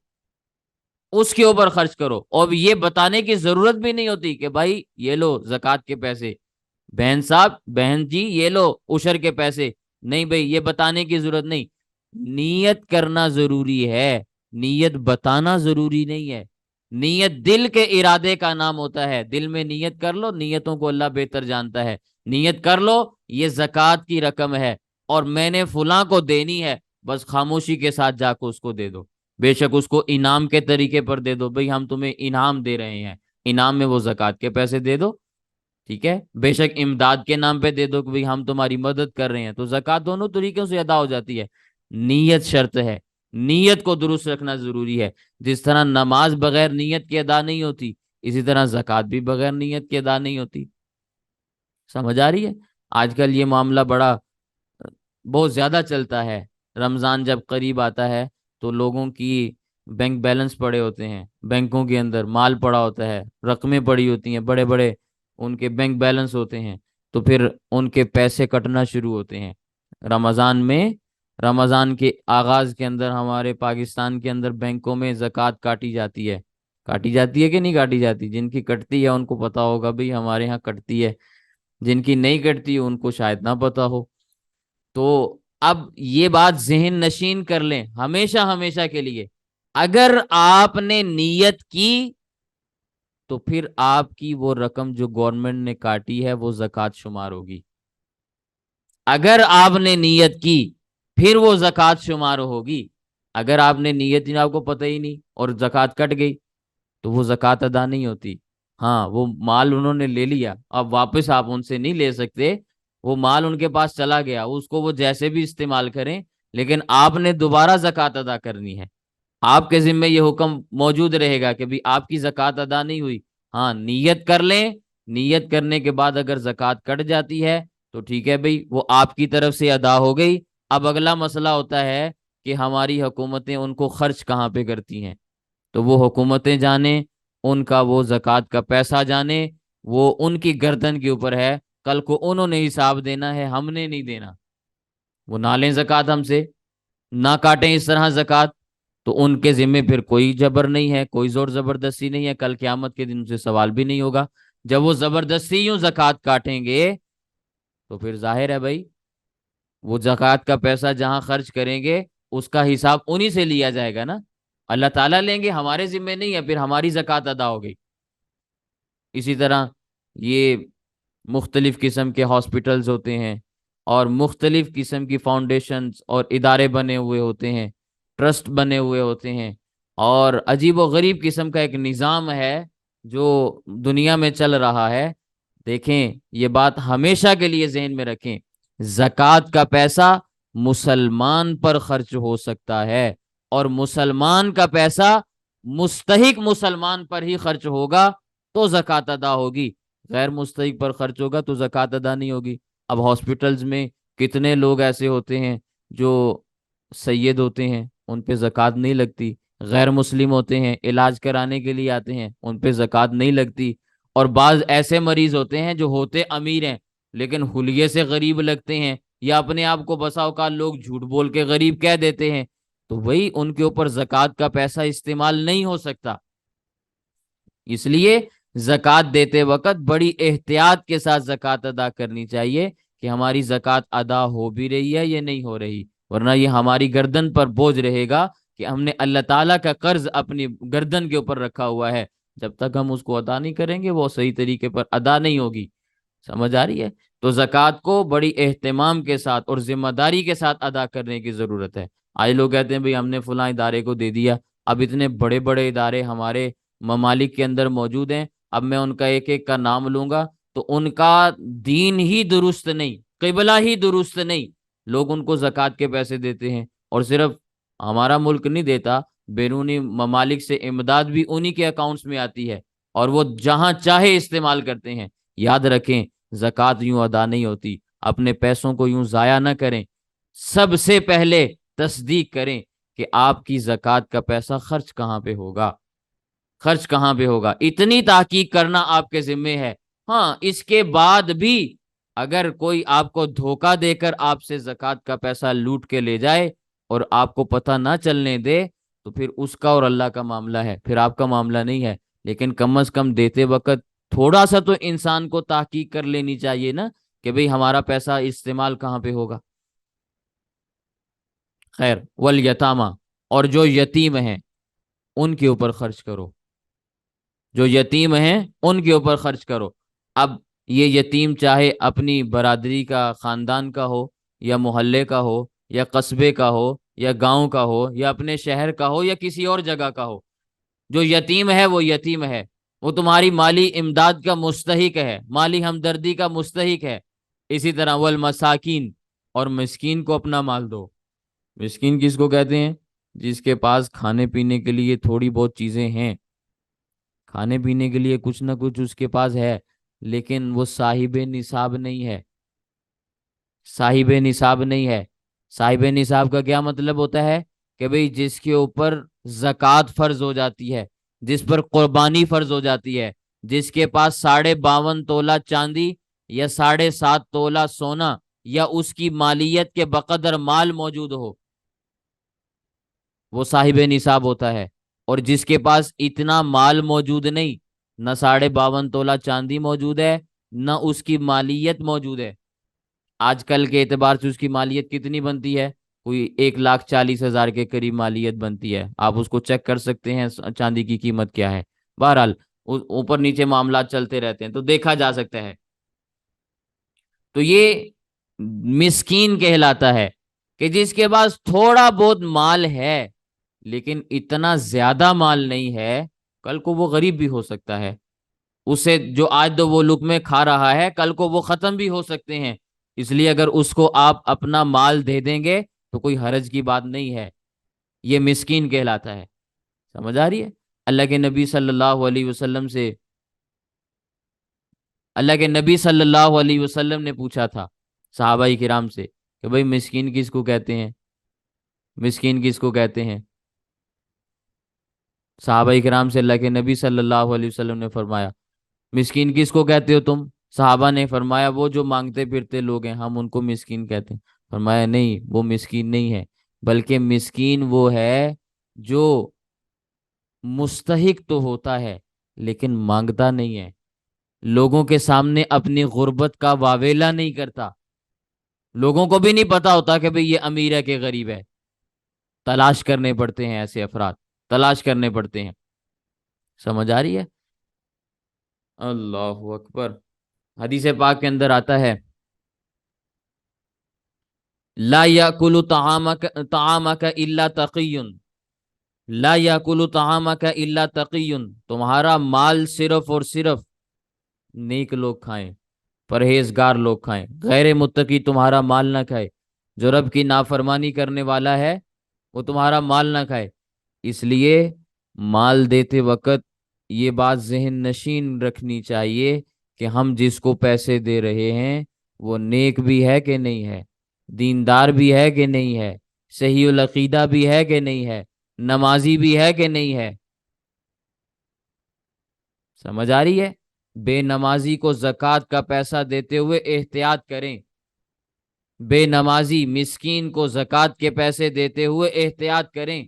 اس کے اوپر خرچ کرو۔ اور یہ بتانے کی ضرورت بھی نہیں ہوتی کہ بھائی یہ لو زکوٰۃ کے پیسے، بہن صاحب، بہن جی یہ لو عشر کے پیسے، نہیں بھائی یہ بتانے کی ضرورت نہیں۔ نیت کرنا ضروری ہے، نیت بتانا ضروری نہیں ہے۔ نیت دل کے ارادے کا نام ہوتا ہے، دل میں نیت کر لو، نیتوں کو اللہ بہتر جانتا ہے۔ نیت کر لو یہ زکوٰۃ کی رقم ہے اور میں نے فلاں کو دینی ہے، بس خاموشی کے ساتھ جا کے اس کو دے دو، بے شک اس کو انعام کے طریقے پر دے دو، بھئی ہم تمہیں انعام دے رہے ہیں، انعام میں وہ زکوٰۃ کے پیسے دے دو، ٹھیک ہے؟ بے شک امداد کے نام پہ دے دو کہ بھئی ہم تمہاری مدد کر رہے ہیں، تو زکوٰۃ دونوں طریقوں سے ادا ہو جاتی ہے۔ نیت شرط ہے، نیت کو درست رکھنا ضروری ہے۔ جس طرح نماز بغیر نیت کے ادا نہیں ہوتی، اسی طرح زکوٰۃ بھی بغیر نیت کے ادا نہیں ہوتی۔ سمجھ آ رہی ہے؟ آج کل یہ معاملہ بہت زیادہ چلتا ہے۔ رمضان جب قریب آتا ہے تو لوگوں کی بینک بیلنس پڑے ہوتے ہیں، بینکوں کے اندر مال پڑا ہوتا ہے، رقمیں پڑی ہوتی ہیں، بڑے بڑے ان کے بینک بیلنس ہوتے ہیں، تو پھر ان کے پیسے کٹنا شروع ہوتے ہیں رمضان میں۔ رمضان کے آغاز کے اندر ہمارے پاکستان کے اندر بینکوں میں زکوٰۃ کاٹی جاتی ہے، کاٹی جاتی ہے کہ نہیں کاٹی جاتی؟ جن کی کٹتی ہے ان کو پتا ہوگا بھئی ہمارے ہاں کٹتی ہے، جن کی نہیں کٹتی ان کو شاید نہ پتا ہو۔ تو اب یہ بات ذہن نشین کر لیں ہمیشہ ہمیشہ کے لیے، اگر آپ نے نیت کی تو پھر آپ کی وہ رقم جو گورنمنٹ نے کاٹی ہے وہ زکوٰۃ شمار ہوگی۔ اگر آپ نے نیت کی پھر وہ زکوٰۃ شمار ہوگی، اگر آپ نے نیت ہی آپ کو پتہ ہی نہیں اور زکوٰۃ کٹ گئی تو وہ زکوٰۃ ادا نہیں ہوتی۔ ہاں وہ مال انہوں نے لے لیا، اب واپس آپ ان سے نہیں لے سکتے، وہ مال ان کے پاس چلا گیا، اس کو وہ جیسے بھی استعمال کریں، لیکن آپ نے دوبارہ زکوٰۃ ادا کرنی ہے۔ آپ کے ذمہ یہ حکم موجود رہے گا کہ بھی آپ کی زکوٰۃ ادا نہیں ہوئی، ہاں نیت کر لیں، نیت کرنے کے بعد اگر زکوٰۃ کٹ جاتی ہے تو ٹھیک ہے بھئی وہ آپ کی طرف سے ادا ہو گئی۔ اب اگلا مسئلہ ہوتا ہے کہ ہماری حکومتیں ان کو خرچ کہاں پہ کرتی ہیں، تو وہ حکومتیں جانیں، ان کا وہ زکوٰۃ کا پیسہ جانیں، وہ ان کی گردن کے اوپر ہے، کل کو انہوں نے حساب دینا ہے، ہم نے نہیں دینا۔ وہ نہ لیں زکوٰۃ ہم سے، نہ کاٹیں اس طرح زکوٰۃ، تو ان کے ذمہ پھر کوئی جبر نہیں ہے، کوئی زور زبردستی نہیں ہے، کل قیامت کے دن سے سوال بھی نہیں ہوگا۔ جب وہ زبردستی یوں زکوٰۃ کاٹیں گے تو پھر ظاہر ہے بھائی وہ زکوٰۃ کا پیسہ جہاں خرچ کریں گے اس کا حساب انہی سے لیا جائے گا نا، اللہ تعالیٰ لیں گے، ہمارے ذمہ نہیں ہے، پھر ہماری زکوٰۃ ادا ہو گئی۔ اسی طرح یہ مختلف قسم کے ہاسپٹلز ہوتے ہیں اور مختلف قسم کی فاؤنڈیشنز اور ادارے بنے ہوئے ہوتے ہیں، ٹرسٹ بنے ہوئے ہوتے ہیں، اور عجیب و غریب قسم کا ایک نظام ہے جو دنیا میں چل رہا ہے۔ دیکھیں یہ بات ہمیشہ کے لیے ذہن میں رکھیں، زکوٰۃ کا پیسہ مسلمان پر خرچ ہو سکتا ہے، اور مسلمان کا پیسہ مستحق مسلمان پر ہی خرچ ہوگا تو زکوٰۃ ادا ہوگی، غیر مستحق پر خرچ ہوگا تو زکوٰۃ ادا نہیں ہوگی۔ اب ہاسپٹلز میں کتنے لوگ ایسے ہوتے ہیں جو سید ہوتے ہیں، ان پہ زکوٰۃ نہیں لگتی، غیر مسلم ہوتے ہیں علاج کرانے کے لیے آتے ہیں، ان پہ زکوٰۃ نہیں لگتی، اور بعض ایسے مریض ہوتے ہیں جو ہوتے امیر ہیں لیکن حلیے سے غریب لگتے ہیں، یا اپنے آپ کو بسا اوقات لوگ جھوٹ بول کے غریب کہہ دیتے ہیں، تو وہی ان کے اوپر زکوٰۃ کا پیسہ استعمال نہیں ہو سکتا۔ اس لیے زکوٰۃ دیتے وقت بڑی احتیاط کے ساتھ زکوٰۃ ادا کرنی چاہیے کہ ہماری زکوٰۃ ادا ہو بھی رہی ہے یا نہیں ہو رہی، ورنہ یہ ہماری گردن پر بوجھ رہے گا کہ ہم نے اللہ تعالیٰ کا قرض اپنی گردن کے اوپر رکھا ہوا ہے، جب تک ہم اس کو ادا نہیں کریں گے وہ صحیح طریقے پر ادا نہیں ہوگی۔ سمجھ آ رہی ہے؟ تو زکوٰۃ کو بڑی اہتمام کے ساتھ اور ذمہ داری کے ساتھ ادا کرنے کی ضرورت ہے۔ آج لوگ کہتے ہیں بھئی ہم نے فلاں ادارے کو دے دیا، اب اتنے بڑے بڑے ادارے ہمارے ممالک کے اندر موجود ہیں، اب میں ان کا ایک ایک کا نام لوں گا تو ان کا دین ہی درست نہیں، قبلہ ہی درست نہیں، لوگ ان کو زکوٰۃ کے پیسے دیتے ہیں۔ اور صرف ہمارا ملک نہیں دیتا، بیرونی ممالک سے امداد بھی انہی کے اکاؤنٹس میں آتی ہے اور وہ جہاں چاہے استعمال کرتے ہیں۔ یاد رکھیں، زکوٰۃ یوں ادا نہیں ہوتی، اپنے پیسوں کو یوں ضائع نہ کریں، سب سے پہلے تصدیق کریں کہ آپ کی زکوٰۃ کا پیسہ خرچ کہاں پہ ہوگا، خرچ کہاں پہ ہوگا، اتنی تحقیق کرنا آپ کے ذمے ہے۔ ہاں، اس کے بعد بھی اگر کوئی آپ کو دھوکہ دے کر آپ سے زکوٰۃ کا پیسہ لوٹ کے لے جائے اور آپ کو پتہ نہ چلنے دے تو پھر اس کا اور اللہ کا معاملہ ہے، پھر آپ کا معاملہ نہیں ہے۔ لیکن کم از کم دیتے وقت تھوڑا سا تو انسان کو تحقیق کر لینی چاہیے نا کہ بھئی ہمارا پیسہ استعمال کہاں پہ ہوگا۔ خیر، والیتامہ، اور جو یتیم ہیں ان کے اوپر خرچ کرو، جو یتیم ہیں ان کے اوپر خرچ کرو۔ اب یہ یتیم چاہے اپنی برادری کا، خاندان کا ہو، یا محلے کا ہو، یا قصبے کا ہو، یا گاؤں کا ہو، یا اپنے شہر کا ہو، یا کسی اور جگہ کا ہو، جو یتیم ہے وہ یتیم ہے، وہ تمہاری مالی امداد کا مستحق ہے، مالی ہمدردی کا مستحق ہے۔ اسی طرح والمساکین، اور مسکین کو اپنا مال دو۔ مسکین کس کو کہتے ہیں؟ جس کے پاس کھانے پینے کے لیے تھوڑی بہت چیزیں ہیں، کھانے پینے کے لیے کچھ نہ کچھ اس کے پاس ہے، لیکن وہ صاحب نصاب نہیں ہے، صاحب نصاب نہیں ہے۔ صاحب نصاب کا کیا مطلب ہوتا ہے؟ کہ بھئی جس کے اوپر زکوٰۃ فرض ہو جاتی ہے، جس پر قربانی فرض ہو جاتی ہے، جس کے پاس 52.5 تولہ چاندی یا 7.5 تولہ سونا یا اس کی مالیت کے بقدر مال موجود ہو، وہ صاحب نصاب ہوتا ہے۔ اور جس کے پاس اتنا مال موجود نہیں، نہ 52.5 تولہ چاندی موجود ہے، نہ اس کی مالیت موجود ہے، آج کل کے اعتبار سے اس کی مالیت کتنی بنتی ہے؟ کوئی 1,40,000 کے قریب مالیت بنتی ہے، آپ اس کو چیک کر سکتے ہیں چاندی کی قیمت کیا ہے۔ بہرحال اوپر نیچے معاملات چلتے رہتے ہیں تو دیکھا جا سکتا ہے۔ تو یہ مسکین کہلاتا ہے کہ جس کے پاس تھوڑا بہت مال ہے لیکن اتنا زیادہ مال نہیں ہے، کل کو وہ غریب بھی ہو سکتا ہے، اسے جو آج دو وہ لقمے کھا رہا ہے کل کو وہ ختم بھی ہو سکتے ہیں، اس لیے اگر اس کو آپ اپنا مال دے دیں گے تو کوئی حرج کی بات نہیں ہے، یہ مسکین کہلاتا ہے۔ سمجھ آ رہی ہے؟ اللہ کے نبی صلی اللہ علیہ وسلم سے، اللہ کے نبی صلی اللہ علیہ وسلم نے پوچھا تھا صحابہ کرام سے کہ بھئی مسکین کس کو کہتے ہیں، مسکین کس کو کہتے ہیں؟ صحابہ کرام سے اللہ کے نبی صلی اللہ علیہ وسلم نے فرمایا مسکین کس کو کہتے ہو تم؟ صحابہ نے فرمایا وہ جو مانگتے پھرتے لوگ ہیں، ہم ان کو مسکین کہتے ہیں۔ فرمایا نہیں، وہ مسکین نہیں ہے، بلکہ مسکین وہ ہے جو مستحق تو ہوتا ہے لیکن مانگتا نہیں ہے، لوگوں کے سامنے اپنی غربت کا واویلا نہیں کرتا، لوگوں کو بھی نہیں پتا ہوتا کہ بھئی یہ امیر ہے کہ غریب ہے، تلاش کرنے پڑتے ہیں ایسے افراد، تلاش کرنے پڑتے ہیں۔ سمجھ آ رہی ہے؟ اللہ اکبر۔ حدیث پاک کے اندر آتا ہے لا یاکل طعامک الا تقی، لا یاکل طعامک الا تقی، تمہارا مال صرف اور صرف نیک لوگ کھائیں، پرہیزگار لوگ کھائیں، غیر متقی تمہارا مال نہ کھائے، جو رب کی نافرمانی کرنے والا ہے وہ تمہارا مال نہ کھائے۔ اس لیے مال دیتے وقت یہ بات ذہن نشین رکھنی چاہیے کہ ہم جس کو پیسے دے رہے ہیں وہ نیک بھی ہے کہ نہیں ہے، دیندار بھی ہے کہ نہیں ہے، صحیح العقیدہ بھی ہے کہ نہیں ہے، نمازی بھی ہے کہ نہیں ہے۔ سمجھ آ رہی ہے؟ بے نمازی کو زکوٰۃ کا پیسہ دیتے ہوئے احتیاط کریں، بے نمازی مسکین کو زکوٰۃ کے پیسے دیتے ہوئے احتیاط کریں۔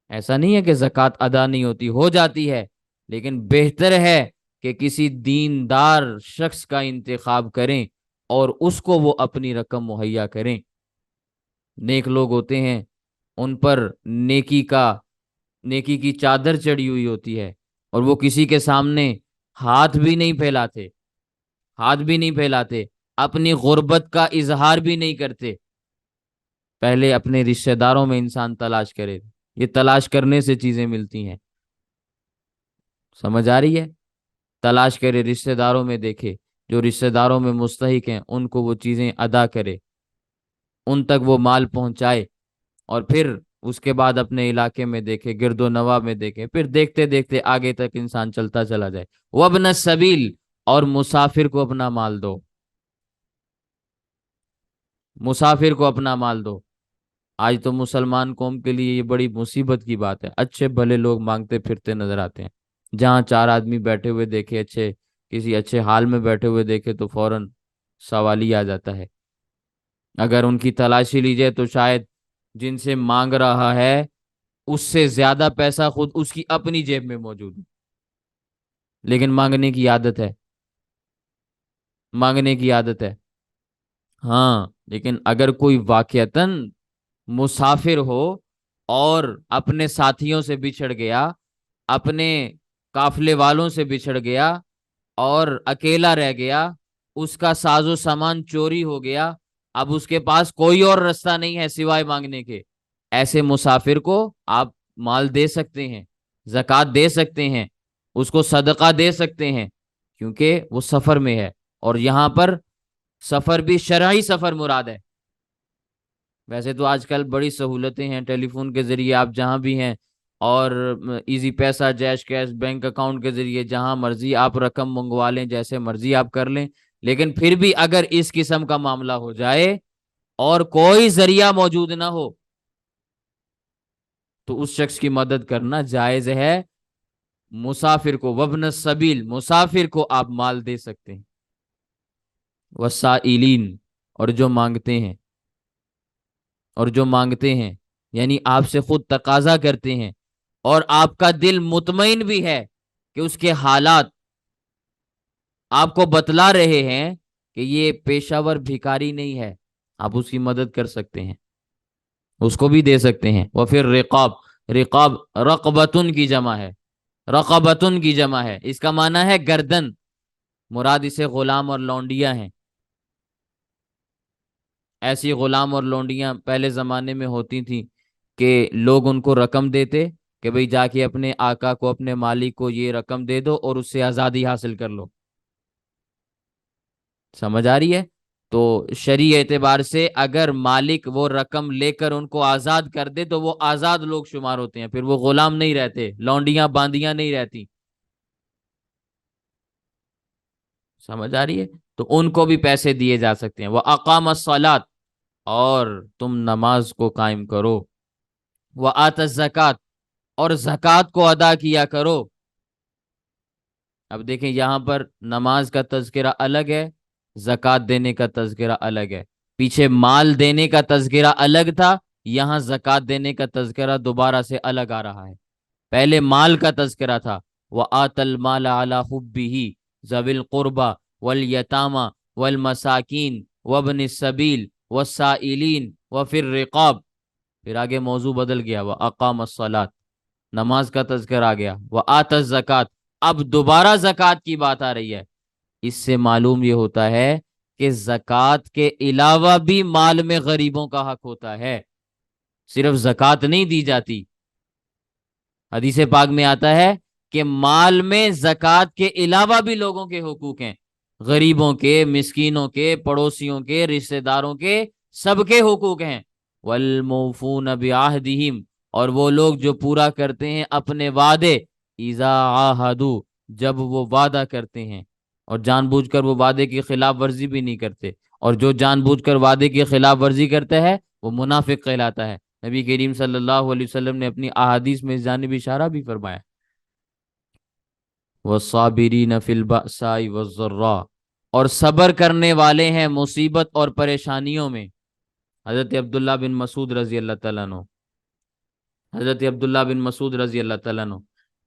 ایسا نہیں ہے کہ زکوٰۃ ادا نہیں ہوتی، ہو جاتی ہے، لیکن بہتر ہے کہ کسی دیندار شخص کا انتخاب کریں اور اس کو وہ اپنی رقم مہیا کریں۔ نیک لوگ ہوتے ہیں، ان پر نیکی کی چادر چڑھی ہوئی ہوتی ہے اور وہ کسی کے سامنے ہاتھ بھی نہیں پھیلاتے، ہاتھ بھی نہیں پھیلاتے، اپنی غربت کا اظہار بھی نہیں کرتے۔ پہلے اپنے رشتہ داروں میں انسان تلاش کرے، یہ تلاش کرنے سے چیزیں ملتی ہیں، سمجھ آ رہی ہے؟ تلاش کرے، رشتہ داروں میں دیکھے، جو رشتہ داروں میں مستحق ہیں ان کو وہ چیزیں ادا کرے، ان تک وہ مال پہنچائے، اور پھر اس کے بعد اپنے علاقے میں دیکھے، گرد و نواح میں دیکھے، پھر دیکھتے دیکھتے آگے تک انسان چلتا چلا جائے۔ وابن السبیل، اور مسافر کو اپنا مال دو، مسافر کو اپنا مال دو۔ آج تو مسلمان قوم کے لیے یہ بڑی مصیبت کی بات ہے، اچھے بھلے لوگ مانگتے پھرتے نظر آتے ہیں، جہاں چار آدمی بیٹھے ہوئے دیکھے، اچھے کسی اچھے حال میں بیٹھے ہوئے دیکھے تو فوراً سوال ہی آ جاتا ہے۔ اگر ان کی تلاشی لی جائے تو شاید جن سے مانگ رہا ہے اس سے زیادہ پیسہ خود اس کی اپنی جیب میں موجود ہے، لیکن مانگنے کی عادت ہے، مانگنے کی عادت ہے۔ ہاں، لیکن اگر کوئی واقعتاً مسافر ہو اور اپنے ساتھیوں سے بچھڑ گیا، اپنے قافلے والوں سے بچھڑ گیا اور اکیلا رہ گیا، اس کا ساز و سامان چوری ہو گیا، اب اس کے پاس کوئی اور راستہ نہیں ہے سوائے مانگنے کے، ایسے مسافر کو آپ مال دے سکتے ہیں، زکوٰۃ دے سکتے ہیں، اس کو صدقہ دے سکتے ہیں، کیونکہ وہ سفر میں ہے، اور یہاں پر سفر بھی شرعی سفر مراد ہے۔ ویسے تو آج کل بڑی سہولتیں ہیں، ٹیلی فون کے ذریعے آپ جہاں بھی ہیں، اور ایزی پیسہ، جیش کیش، بینک اکاؤنٹ کے ذریعے جہاں مرضی آپ رقم منگوا لیں، جیسے مرضی آپ کر لیں، لیکن پھر بھی اگر اس قسم کا معاملہ ہو جائے اور کوئی ذریعہ موجود نہ ہو تو اس شخص کی مدد کرنا جائز ہے۔ مسافر کو، وابن السبیل، مسافر کو آپ مال دے سکتے ہیں، والسائلین، اور جو مانگتے ہیں، اور جو مانگتے ہیں یعنی آپ سے خود تقاضا کرتے ہیں، اور آپ کا دل مطمئن بھی ہے کہ اس کے حالات آپ کو بتلا رہے ہیں کہ یہ پیشہ ور بھکاری نہیں ہے، آپ اس کی مدد کر سکتے ہیں، اس کو بھی دے سکتے ہیں۔ وہ پھر رقاب، رقاب رقبتن کی جمع ہے، رقبتن کی جمع ہے، اس کا معنی ہے گردن، مراد اسے غلام اور لونڈیاں ہیں۔ ایسی غلام اور لونڈیاں پہلے زمانے میں ہوتی تھیں کہ لوگ ان کو رقم دیتے کہ بھئی جا کے اپنے آقا کو، اپنے مالک کو یہ رقم دے دو اور اس سے آزادی حاصل کر لو، سمجھ آ رہی ہے؟ تو شرعی اعتبار سے اگر مالک وہ رقم لے کر ان کو آزاد کر دے تو وہ آزاد لوگ شمار ہوتے ہیں، پھر وہ غلام نہیں رہتے، لونڈیاں باندیاں نہیں رہتی، سمجھ آ رہی ہے؟ تو ان کو بھی پیسے دیے جا سکتے ہیں۔ وہ اقام الصلاۃ، اور تم نماز کو قائم کرو، وہ آت الزکات، اور زکوٰۃ کو ادا کیا کرو۔ اب دیکھیں یہاں پر نماز کا تذکرہ الگ ہے، زکوٰۃ دینے کا تذکرہ الگ ہے، پیچھے مال دینے کا تذکرہ الگ تھا، یہاں زکوٰۃ دینے کا تذکرہ دوبارہ سے الگ آ رہا ہے۔ پہلے مال کا تذکرہ تھا، وَآتَ الْمَالَ عَلَى حُبِّهِ ذَوِي الْقُرْبَى وَالْيَتَامَى وَالْمَسَاكِينِ وَابْنِ السَّبِيلِ وَالسَّائِلِينَ وَفِي الرِّقَابِ، پھر آگے موضوع بدل گیا، وَأَقَامَ الصَّلَاةَ، نماز کا تذکرہ آ گیا، وَآتَ الزَّكَاةَ، اب دوبارہ زکوٰۃ کی بات آ رہی ہے۔ اس سے معلوم یہ ہوتا ہے کہ زکوٰۃ کے علاوہ بھی مال میں غریبوں کا حق ہوتا ہے، صرف زکوٰۃ نہیں دی جاتی۔ حدیث پاک میں آتا ہے کہ مال میں زکوٰۃ کے علاوہ بھی لوگوں کے حقوق ہیں، غریبوں کے، مسکینوں کے، پڑوسیوں کے، رشتہ داروں کے، سب کے حقوق ہیں۔ والموفون بعہدہم، اور وہ لوگ جو پورا کرتے ہیں اپنے وعدے، اذا عاہدوا، جب وہ وعدہ کرتے ہیں، اور جان بوجھ کر وہ وعدے کی خلاف ورزی بھی نہیں کرتے، اور جو جان بوجھ کر وعدے کی خلاف ورزی کرتا ہے وہ منافق کہلاتا ہے۔ نبی کریم صلی اللہ علیہ وسلم نے اپنی احادیث میں اس جانب اشارہ بھی فرمایا، وَالصَّابِرِينَ فِي الْبَأْسَاءِ وَالضَّرَّاءِ، اور صبر کرنے والے ہیں مصیبت اور پریشانیوں میں۔ حضرت عبداللہ بن مسعود رضی اللہ تعالیٰ عنہ، حضرت عبداللہ بن مسعود رضی اللہ تعالیٰ عنہ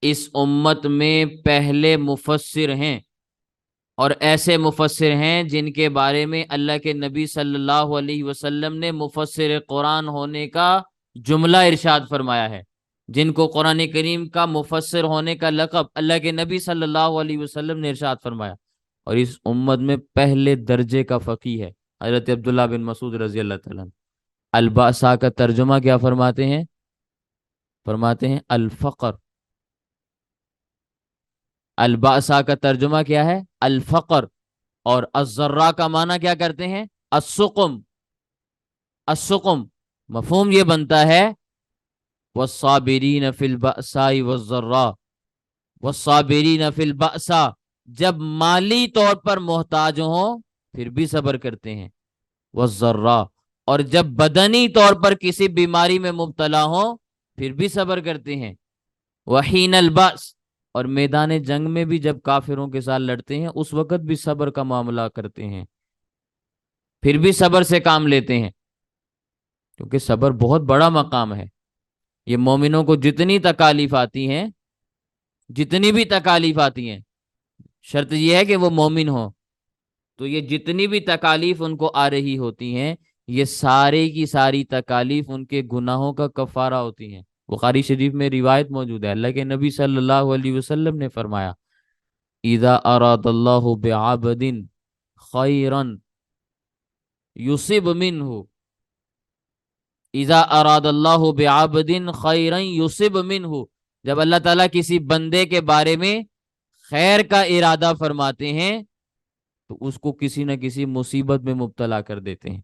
اس امت میں پہلے مفسر ہیں، اور ایسے مفسر ہیں جن کے بارے میں اللہ کے نبی صلی اللہ علیہ وسلم نے مفسر قرآن ہونے کا جملہ ارشاد فرمایا ہے، جن کو قرآن کریم کا مفسر ہونے کا لقب اللہ کے نبی صلی اللہ علیہ وسلم نے ارشاد فرمایا۔ اور اس امت میں پہلے درجے کا فقیہ ہے حضرت عبداللہ بن مسعود رضی اللہ تعالیٰ عنہ۔ الباسا کا ترجمہ کیا فرماتے ہیں؟ فرماتے ہیں الفقر۔ الباسا کا ترجمہ کیا ہے؟ الفقر۔ اور الضرا کا معنی کیا کرتے ہیں؟ السقم۔ السقم مفہوم یہ بنتا ہے والصابرین فی البأساء والضراء، والصابرین فی البأساء، جب مالی طور پر محتاج ہوں پھر بھی صبر کرتے ہیں، والضراء، اور جب بدنی طور پر کسی بیماری میں مبتلا ہوں پھر بھی صبر کرتے ہیں، وحین البأس، اور میدان جنگ میں بھی جب کافروں کے ساتھ لڑتے ہیں اس وقت بھی صبر کا معاملہ کرتے ہیں، پھر بھی صبر سے کام لیتے ہیں، کیونکہ صبر بہت بڑا مقام ہے۔ یہ مومنوں کو جتنی تکالیف آتی ہیں، جتنی بھی تکالیف آتی ہیں، شرط یہ ہے کہ وہ مومن ہو، تو یہ جتنی بھی تکالیف ان کو آ رہی ہوتی ہیں یہ سارے کی ساری تکالیف ان کے گناہوں کا کفارہ ہوتی ہیں۔ بخاری شریف میں روایت موجود ہے، اللہ کے نبی صلی اللہ علیہ وسلم نے فرمایا اذا اراد اللہ بعبد خیرا یصب منہ، اذا اراد اللہ بعبد خیرا یصب منہ، جب اللہ تعالیٰ کسی بندے کے بارے میں خیر کا ارادہ فرماتے ہیں تو اس کو کسی نہ کسی مصیبت میں مبتلا کر دیتے ہیں۔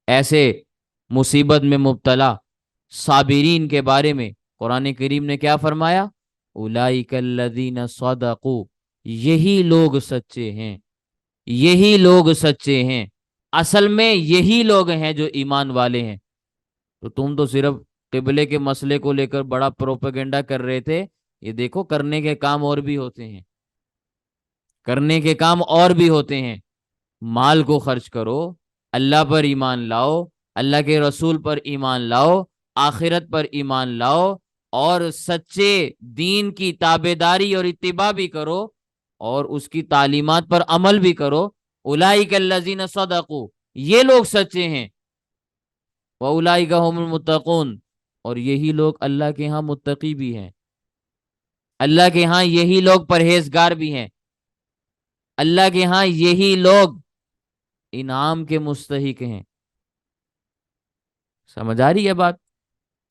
ایسے مصیبت میں مبتلا صابرین کے بارے میں قرآن کریم نے کیا فرمایا؟ اولئک الذین صدقوا، یہی لوگ سچے ہیں، یہی لوگ سچے ہیں، اصل میں یہی لوگ ہیں جو ایمان والے ہیں۔ تو تم تو صرف قبلے کے مسئلے کو لے کر بڑا پروپیگنڈا کر رہے تھے، یہ دیکھو کرنے کے کام اور بھی ہوتے ہیں، کرنے کے کام اور بھی ہوتے ہیں۔ مال کو خرچ کرو، اللہ پر ایمان لاؤ، اللہ کے رسول پر ایمان لاؤ، آخرت پر ایمان لاؤ، اور سچے دین کی تابعداری اور اتباع بھی کرو، اور اس کی تعلیمات پر عمل بھی کرو۔ اولئک الذین صدقوا، یہ لوگ سچے ہیں، واولئک هم المتقون، اور یہی لوگ اللہ کے ہاں متقی بھی ہیں، اللہ کے ہاں یہی لوگ پرہیزگار بھی ہیں، اللہ کے ہاں یہی لوگ انعام کے مستحق ہیں۔ سمجھ آ رہی ہے بات؟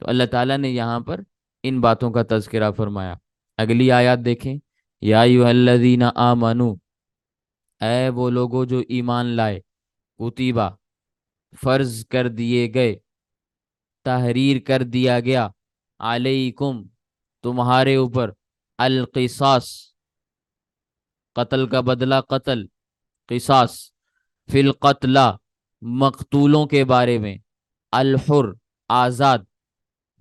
تو اللہ تعالیٰ نے یہاں پر ان باتوں کا تذکرہ فرمایا۔ اگلی آیات دیکھیں، یا ایھا الذین آمنو، اے وہ لوگوں جو ایمان لائے، کتیبہ، فرض کر دیے گئے، تحریر کر دیا گیا، علیکم، تمہارے اوپر، القصاص، قتل کا بدلہ قتل، قصاص، فی القتلہ، مقتولوں کے بارے میں، الحر، آزاد،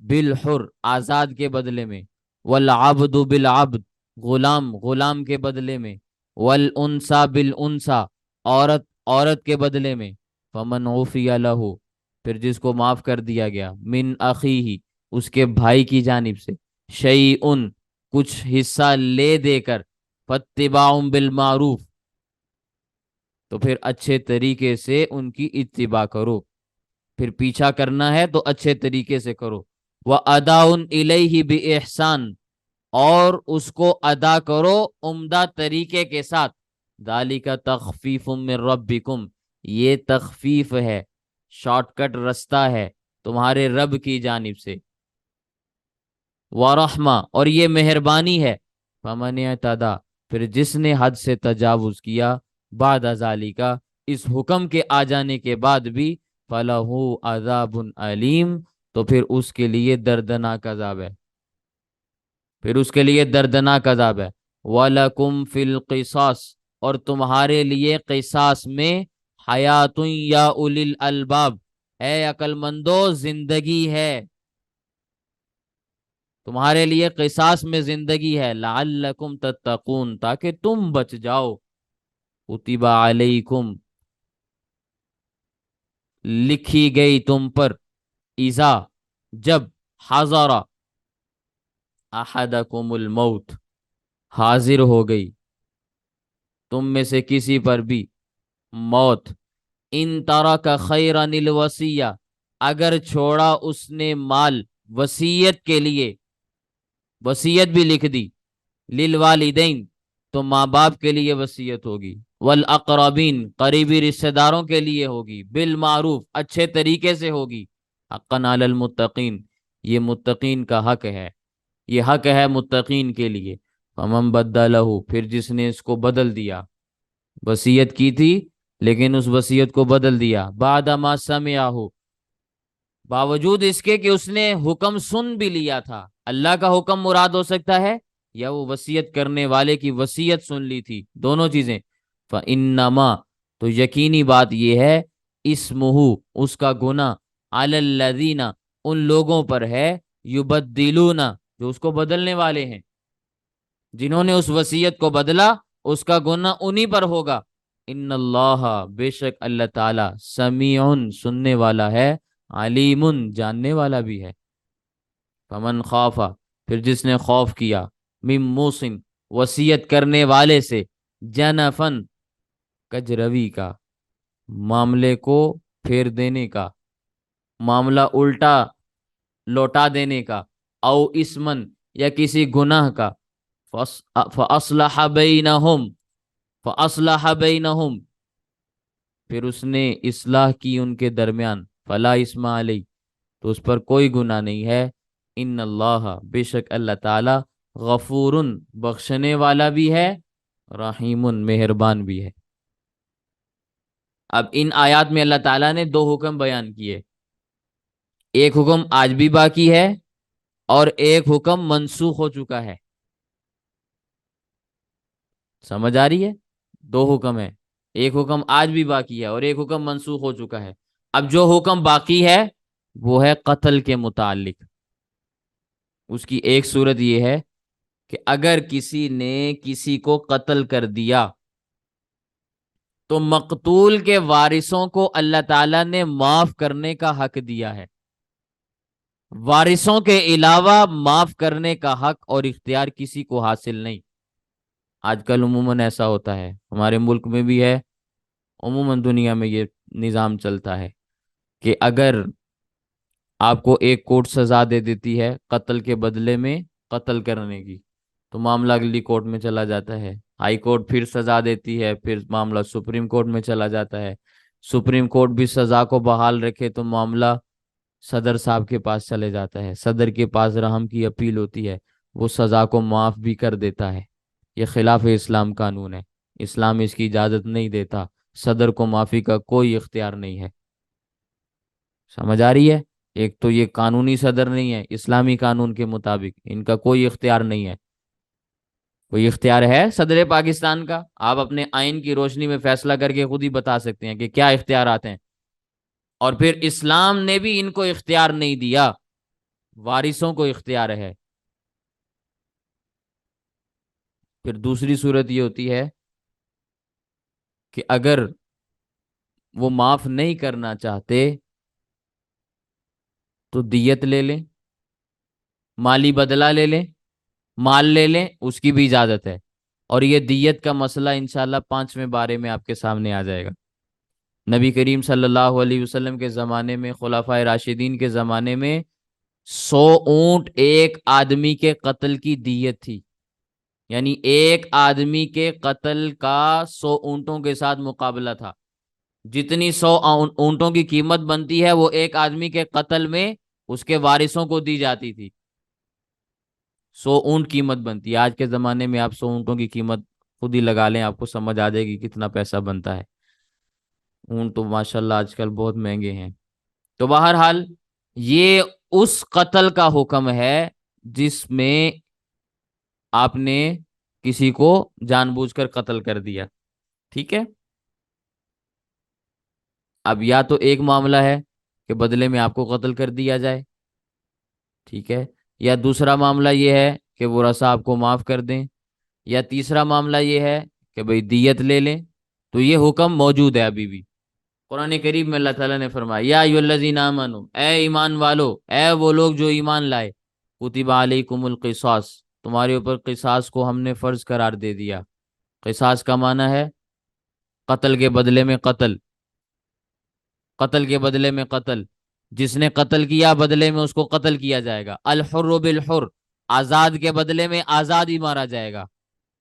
بالحر، آزاد کے بدلے میں، والعبد بالعبد، غلام، غلام کے بدلے میں، والانثى بالانثى، عورت، عورت کے بدلے میں، فمن عفی لہ، پھر جس کو معاف کر دیا گیا، من اخیہ، اس کے بھائی کی جانب سے، شیئن، کچھ حصہ لے دے کر، فاتباع بالمعروف، تو پھر اچھے طریقے سے ان کی اتباع کرو، پھر پیچھا کرنا ہے تو اچھے طریقے سے کرو، وَأَدَاءٌ إِلَيْهِ بِإِحْسَان، اور اس کو ادا کرو عمدہ طریقے کے ساتھ، ذَلِكَ تَخْفِيفٌ مِّن رَبِّكُمْ، یہ تخفیف ہے، شارٹ کٹ رستہ ہے تمہارے رب کی جانب سے، وَرَحْمَةٌ، اور یہ مہربانی ہے، فَمَنِ اعْتَدَىٰ، پھر جس نے حد سے تجاوز کیا، بعد ذالک، اس حکم کے آ جانے کے بعد بھی، فَلَهُ عَذَابٌ أَلِيمٌ، تو پھر اس کے لیے دردناک عذاب ہے، پھر اس کے لیے دردناک عذاب ہے، وَلَكُمْ فِي الْقِصَاصِ، اور تمہارے لیے قصاص میں، حیاتٌ یا اولی الالباب، اے عقل مندو زندگی ہے، تمہارے لیے قصاص میں زندگی ہے، لعلکم تتقون، تاکہ تم بچ جاؤ، کتب علیکم، لکھی گئی تم پر، اذا، جب، حضر احدکم الموت، حاضر ہو گئی تم میں سے کسی پر بھی موت، ان ترک خیرا الوصیہ، اگر چھوڑا اس نے مال وصیت کے لیے، وصیت بھی لکھ دی، للوالدین، تو ماں باپ کے لیے وصیت ہوگی، والاقربین قریبی رشتہ داروں کے لیے ہوگی، بالمعروف اچھے طریقے سے ہوگی، حقا علی المتقین یہ متقین کا حق ہے، یہ حق ہے متقین کے لیے۔ فمن بدلہ پھر جس نے اس کو بدل دیا، وصیت کی تھی لیکن اس وصیت کو بدل دیا، بعد ما سمعہ باوجود اس کے کہ اس نے حکم سن بھی لیا تھا، اللہ کا حکم مراد ہو سکتا ہے یا وہ وصیت کرنے والے کی وصیت سن لی تھی، دونوں چیزیں، فَإِنَّمَا تو یقینی بات یہ ہے، اسمہ اس کا گناہ، علی الذین ان لوگوں پر ہے، یبدلون جو اس کو بدلنے والے ہیں، جنہوں نے اس وصیت کو بدلا اس کا گناہ انہی پر ہوگا۔ ان اللہ بے شک اللہ تعالی سمیع سننے والا ہے، علیم جاننے والا بھی ہے۔ فمن خاف پھر جس نے خوف کیا، من موسن وصیت کرنے والے سے، جنفن کجروی کا، معاملے کو پھیر دینے کا، معاملہ الٹا لوٹا دینے کا، او اسمن یا کسی گناہ کا، فَأَصْلَحَ بَيْنَهُمْ فَأَصْلَحَ بَيْنَهُمْ پھر اس نے اصلاح کی ان کے درمیان، فلا اسم علیہ تو اس پر کوئی گناہ نہیں ہے، ان اللہ بے شک اللہ تعالی غفور بخشنے والا بھی ہے، رحیم مہربان بھی ہے۔ اب ان آیات میں اللہ تعالیٰ نے دو حکم بیان کیے، ایک حکم آج بھی باقی ہے اور ایک حکم منسوخ ہو چکا ہے۔ سمجھ آ رہی ہے؟ دو حکم ہے، ایک حکم آج بھی باقی ہے اور ایک حکم منسوخ ہو چکا ہے۔ اب جو حکم باقی ہے وہ ہے قتل کے متعلق۔ اس کی ایک صورت یہ ہے کہ اگر کسی نے کسی کو قتل کر دیا تو مقتول کے وارثوں کو اللہ تعالیٰ نے معاف کرنے کا حق دیا ہے، وارثوں کے علاوہ معاف کرنے کا حق اور اختیار کسی کو حاصل نہیں۔ آج کل عموماً ایسا ہوتا ہے، ہمارے ملک میں بھی ہے، عموماً دنیا میں یہ نظام چلتا ہے کہ اگر آپ کو ایک کورٹ سزا دے دیتی ہے قتل کے بدلے میں قتل کرنے کی، تو معاملہ اگلی کورٹ میں چلا جاتا ہے، ہائی کورٹ پھر سزا دیتی ہے، پھر معاملہ سپریم کورٹ میں چلا جاتا ہے، سپریم کورٹ بھی سزا کو بحال رکھے تو معاملہ صدر صاحب کے پاس چلے جاتا ہے، صدر کے پاس رحم کی اپیل ہوتی ہے، وہ سزا کو معاف بھی کر دیتا ہے۔ یہ خلاف اسلام قانون ہے، اسلام اس کی اجازت نہیں دیتا، صدر کو معافی کا کوئی اختیار نہیں ہے۔ سمجھ آ رہی ہے؟ ایک تو یہ قانونی صدر نہیں ہے، اسلامی قانون کے مطابق ان کا کوئی اختیار نہیں ہے۔ کوئی اختیار ہے صدر پاکستان کا؟ آپ اپنے آئین کی روشنی میں فیصلہ کر کے خود ہی بتا سکتے ہیں کہ کیا اختیارات ہیں۔ اور پھر اسلام نے بھی ان کو اختیار نہیں دیا، وارثوں کو اختیار ہے۔ پھر دوسری صورت یہ ہوتی ہے کہ اگر وہ معاف نہیں کرنا چاہتے تو دیت لے لیں، مالی بدلہ لے لیں، مال لے لیں، اس کی بھی اجازت ہے۔ اور یہ دیت کا مسئلہ انشاءاللہ 5ویں بارے میں آپ کے سامنے آ جائے گا۔ نبی کریم صلی اللہ علیہ وسلم کے زمانے میں، خلفائے راشدین کے زمانے میں 100 اونٹ ایک آدمی کے قتل کی دیت تھی، یعنی ایک آدمی کے قتل کا 100 اونٹوں کے ساتھ مقابلہ تھا۔ جتنی 100 اونٹوں کی قیمت بنتی ہے وہ ایک آدمی کے قتل میں اس کے وارثوں کو دی جاتی تھی۔ 100 اونٹ قیمت بنتی ہے، آج کے زمانے میں آپ 100 اونٹوں کی قیمت خود ہی لگا لیں، آپ کو سمجھ آ جائے گی کتنا پیسہ بنتا ہے۔ اونٹ تو ماشاءاللہ آج کل بہت مہنگے ہیں۔ تو بہرحال یہ اس قتل کا حکم ہے جس میں آپ نے کسی کو جان بوجھ کر قتل کر دیا، ٹھیک ہے؟ اب یا تو ایک معاملہ ہے کہ بدلے میں آپ کو قتل کر دیا جائے، ٹھیک ہے، یا دوسرا معاملہ یہ ہے کہ وہ رسا آپ کو معاف کر دیں، یا تیسرا معاملہ یہ ہے کہ بھئی دیت لے لیں۔ تو یہ حکم موجود ہے ابھی بھی قرآن کریم میں۔ اللہ تعالیٰ نے فرمایا یا ایھا الذین آمنوا اے ایمان والو، اے وہ لوگ جو ایمان لائے، کتب علیکم القصاص تمہارے اوپر قصاص کو ہم نے فرض قرار دے دیا۔ قصاص کا معنی ہے قتل کے بدلے میں قتل، قتل کے بدلے میں قتل، جس نے قتل کیا بدلے میں اس کو قتل کیا جائے گا۔ الحر بالحر آزاد کے بدلے میں آزاد ہی مارا جائے گا۔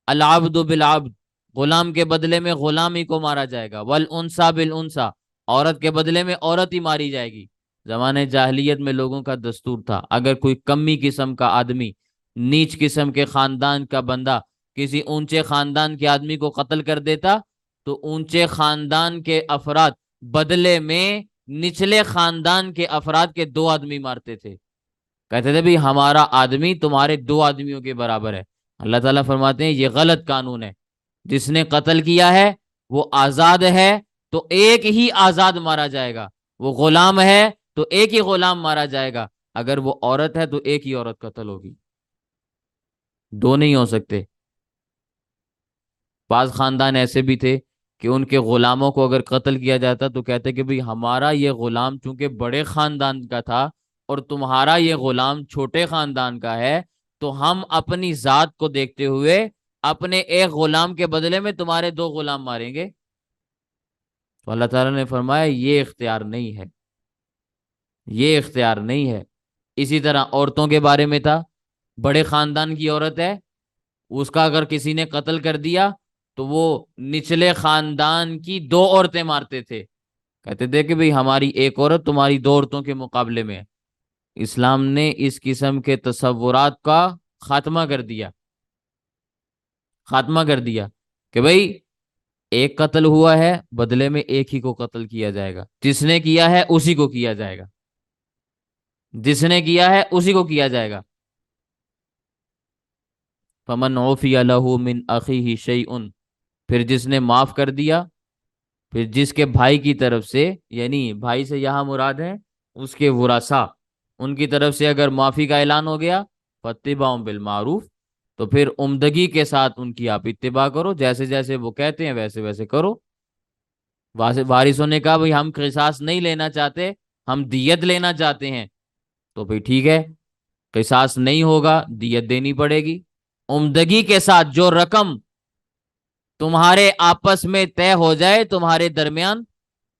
العبد بالعبد، غلام کے بدلے میں غلام ہی کو مارا جائے گا، والانثى بالانثى، عورت کے بدلے میں عورت ہی ماری جائے گی۔ زمانے جاہلیت میں لوگوں کا دستور تھا، اگر کوئی کمی قسم کا آدمی، نیچ قسم کے خاندان کا بندہ کسی اونچے خاندان کے آدمی کو قتل کر دیتا تو اونچے خاندان کے افراد بدلے میں نچلے خاندان کے افراد کے 2 آدمی مارتے تھے، کہتے تھے بھی ہمارا آدمی تمہارے 2 آدمیوں کے برابر ہے۔ اللہ تعالیٰ فرماتے ہیں یہ غلط قانون ہے، جس نے قتل کیا ہے وہ آزاد ہے تو ایک ہی آزاد مارا جائے گا، وہ غلام ہے تو ایک ہی غلام مارا جائے گا، اگر وہ عورت ہے تو ایک ہی عورت قتل ہوگی، 2 نہیں ہو سکتے۔ بعض خاندان ایسے بھی تھے کہ ان کے غلاموں کو اگر قتل کیا جاتا تو کہتے کہ بھئی ہمارا یہ غلام چونکہ بڑے خاندان کا تھا اور تمہارا یہ غلام چھوٹے خاندان کا ہے، تو ہم اپنی ذات کو دیکھتے ہوئے اپنے ایک غلام کے بدلے میں تمہارے 2 غلام ماریں گے۔ تو اللہ تعالیٰ نے فرمایا یہ اختیار نہیں ہے، یہ اختیار نہیں ہے۔ اسی طرح عورتوں کے بارے میں تھا، بڑے خاندان کی عورت ہے، اس کا اگر کسی نے قتل کر دیا تو وہ نچلے خاندان کی 2 عورتیں مارتے تھے، کہتے تھے کہ بھئی ہماری ایک عورت تمہاری 2 عورتوں کے مقابلے میں ہے۔ اسلام نے اس قسم کے تصورات کا خاتمہ کر دیا، خاتمہ کر دیا کہ بھئی ایک قتل ہوا ہے بدلے میں ایک ہی کو قتل کیا جائے گا، جس نے کیا ہے اسی کو کیا جائے گا، جس نے کیا ہے اسی کو کیا جائے گا۔ فمن عفی لہ من اخیہ شیء، پھر جس نے معاف کر دیا، پھر جس کے بھائی کی طرف سے، یعنی بھائی سے یہاں مراد ہے اس کے ورثاء، ان کی طرف سے اگر معافی کا اعلان ہو گیا فاتباع بالمعروف، تو پھر عمدگی کے ساتھ ان کی آپ اتباع کرو، جیسے جیسے وہ کہتے ہیں ویسے ویسے کرو۔ وارثوں نے کہا بھئی ہم قصاص نہیں لینا چاہتے، ہم دیت لینا چاہتے ہیں، تو بھئی ٹھیک ہے، قصاص نہیں ہوگا، دیت دینی پڑے گی۔ عمدگی کے ساتھ جو رقم تمہارے آپس میں طے ہو جائے تمہارے درمیان،